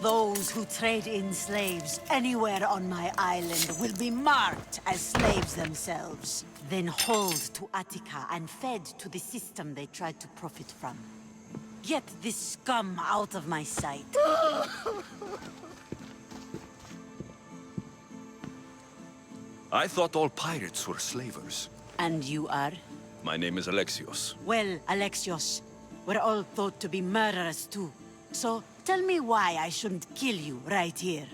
Those who trade in slaves anywhere on my island will be marked as slaves themselves, then hauled to Attica and fed to the system they tried to profit from. Get this scum out of my sight. I thought all pirates were slavers. And you are? My name is Alexios. Well, Alexios, we're all thought to be murderers too. So, tell me why I shouldn't kill you right here.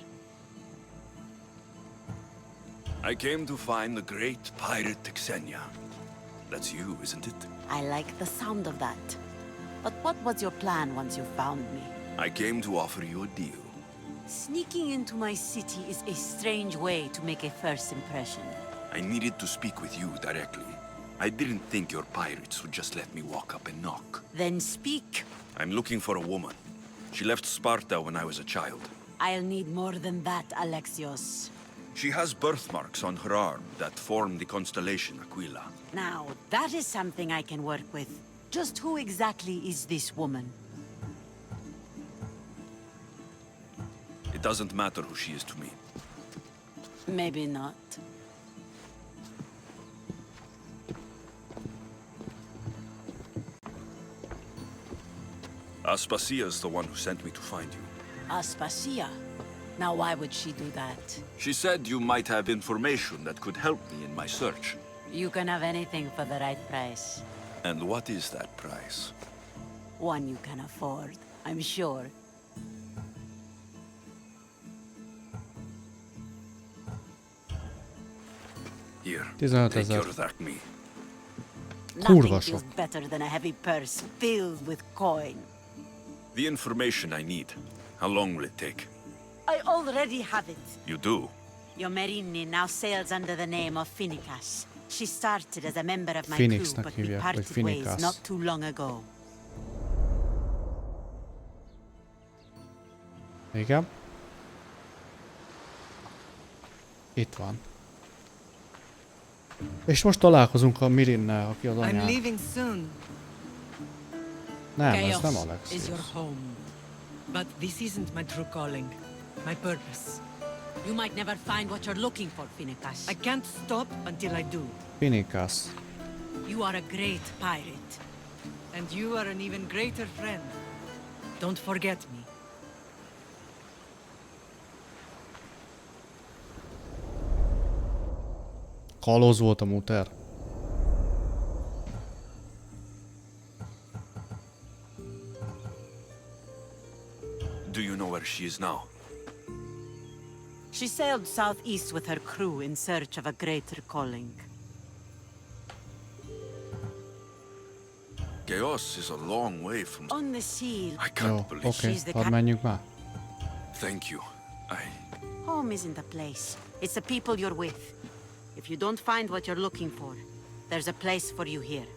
I came to find the great pirate Xenia. That's you, isn't it? I like the sound of that. But what was your plan once you found me? I came to offer you a deal. Sneaking into my city is a strange way to make a first impression. I needed to speak with you directly. I didn't think your pirates would just let me walk up and knock. Then speak. I'm looking for a woman. She left Sparta when I was a child. I'll need more than that, Alexios. She has birthmarks on her arm that form the constellation Aquila. Now, that is something I can work with. Just who exactly is this woman? It doesn't matter who she is to me. Maybe not. Aspasia's the one who sent me to find you. Aspasia? Now why would she do that? She said you might have information that could help me in my search. You can have anything for the right price. And what is that price? One you can afford, I'm sure. Here, 15 take 000. your Drachmi. Nothing feels better than a heavy purse filled with coin. The information I need. How long will it take? I already have it. You do? Your Merini now sails under the name of Finikas. She started as a member of my Phoenixnak crew, but we hívják, vagy parted ways Finikas. not too long ago. Igen. Itt van. És most találkozunk a Mirinnel, aki az I'm anyám. leaving soon. Nem, ez Chaos nem is Alexios. your home. But this isn't my true calling. My purpose. You might never find what you're looking for, Finikas. I can't stop until I do. Finikas. You are a great pirate. And you are an even greater friend. Don't forget me. Kalóz volt a muter. Do you know where she is now? She sailed southeast with her crew in search of a greater calling. Chaos is a long way from... On the seal. I can't believe Oké, she's the hadd menjünk már. Thank you. Home isn't a place. It's the people you're with. If you don't find what you're looking for, there's a place for you here.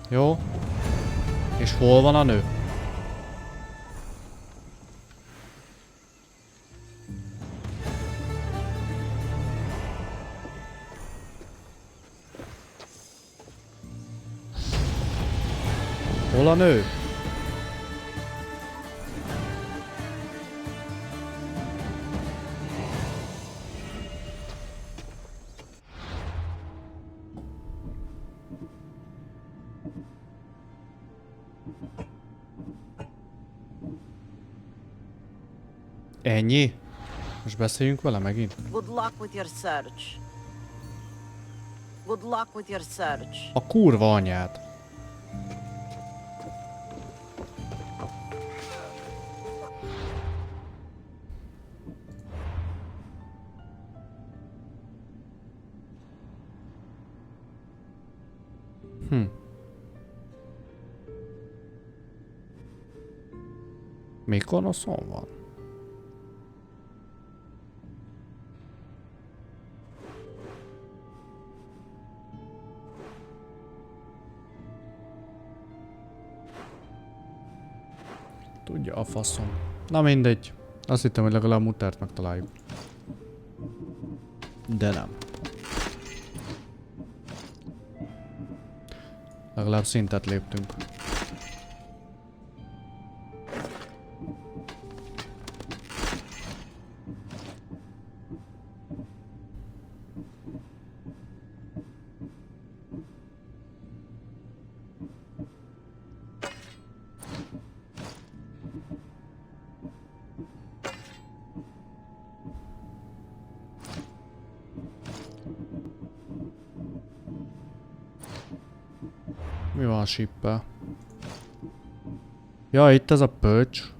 Jó. És hol van a nő? Hol a nő? Ennyi? Most beszéljünk vele megint? Good luck with your search. Good luck with your search. A kurva anyád. Mykonoszon van? Tudja a faszom. Na mindegy. Azt hittem, hogy legalább mutert megtaláljuk. De nem. Legalább szintet léptünk. Mi van a sippel? Ja, itt ez a pöcs.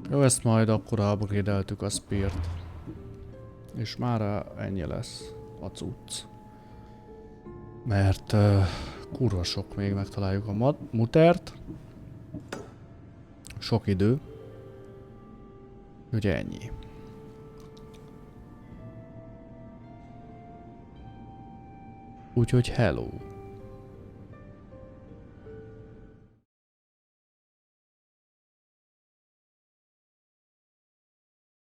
Jó, ezt majd akkor upgrade-eltük a speart. És már ennyi lesz a cucc. Mert kurva sok még megtaláljuk a mutert. Sok idő. Ugye ennyi. Úgyhogy hello.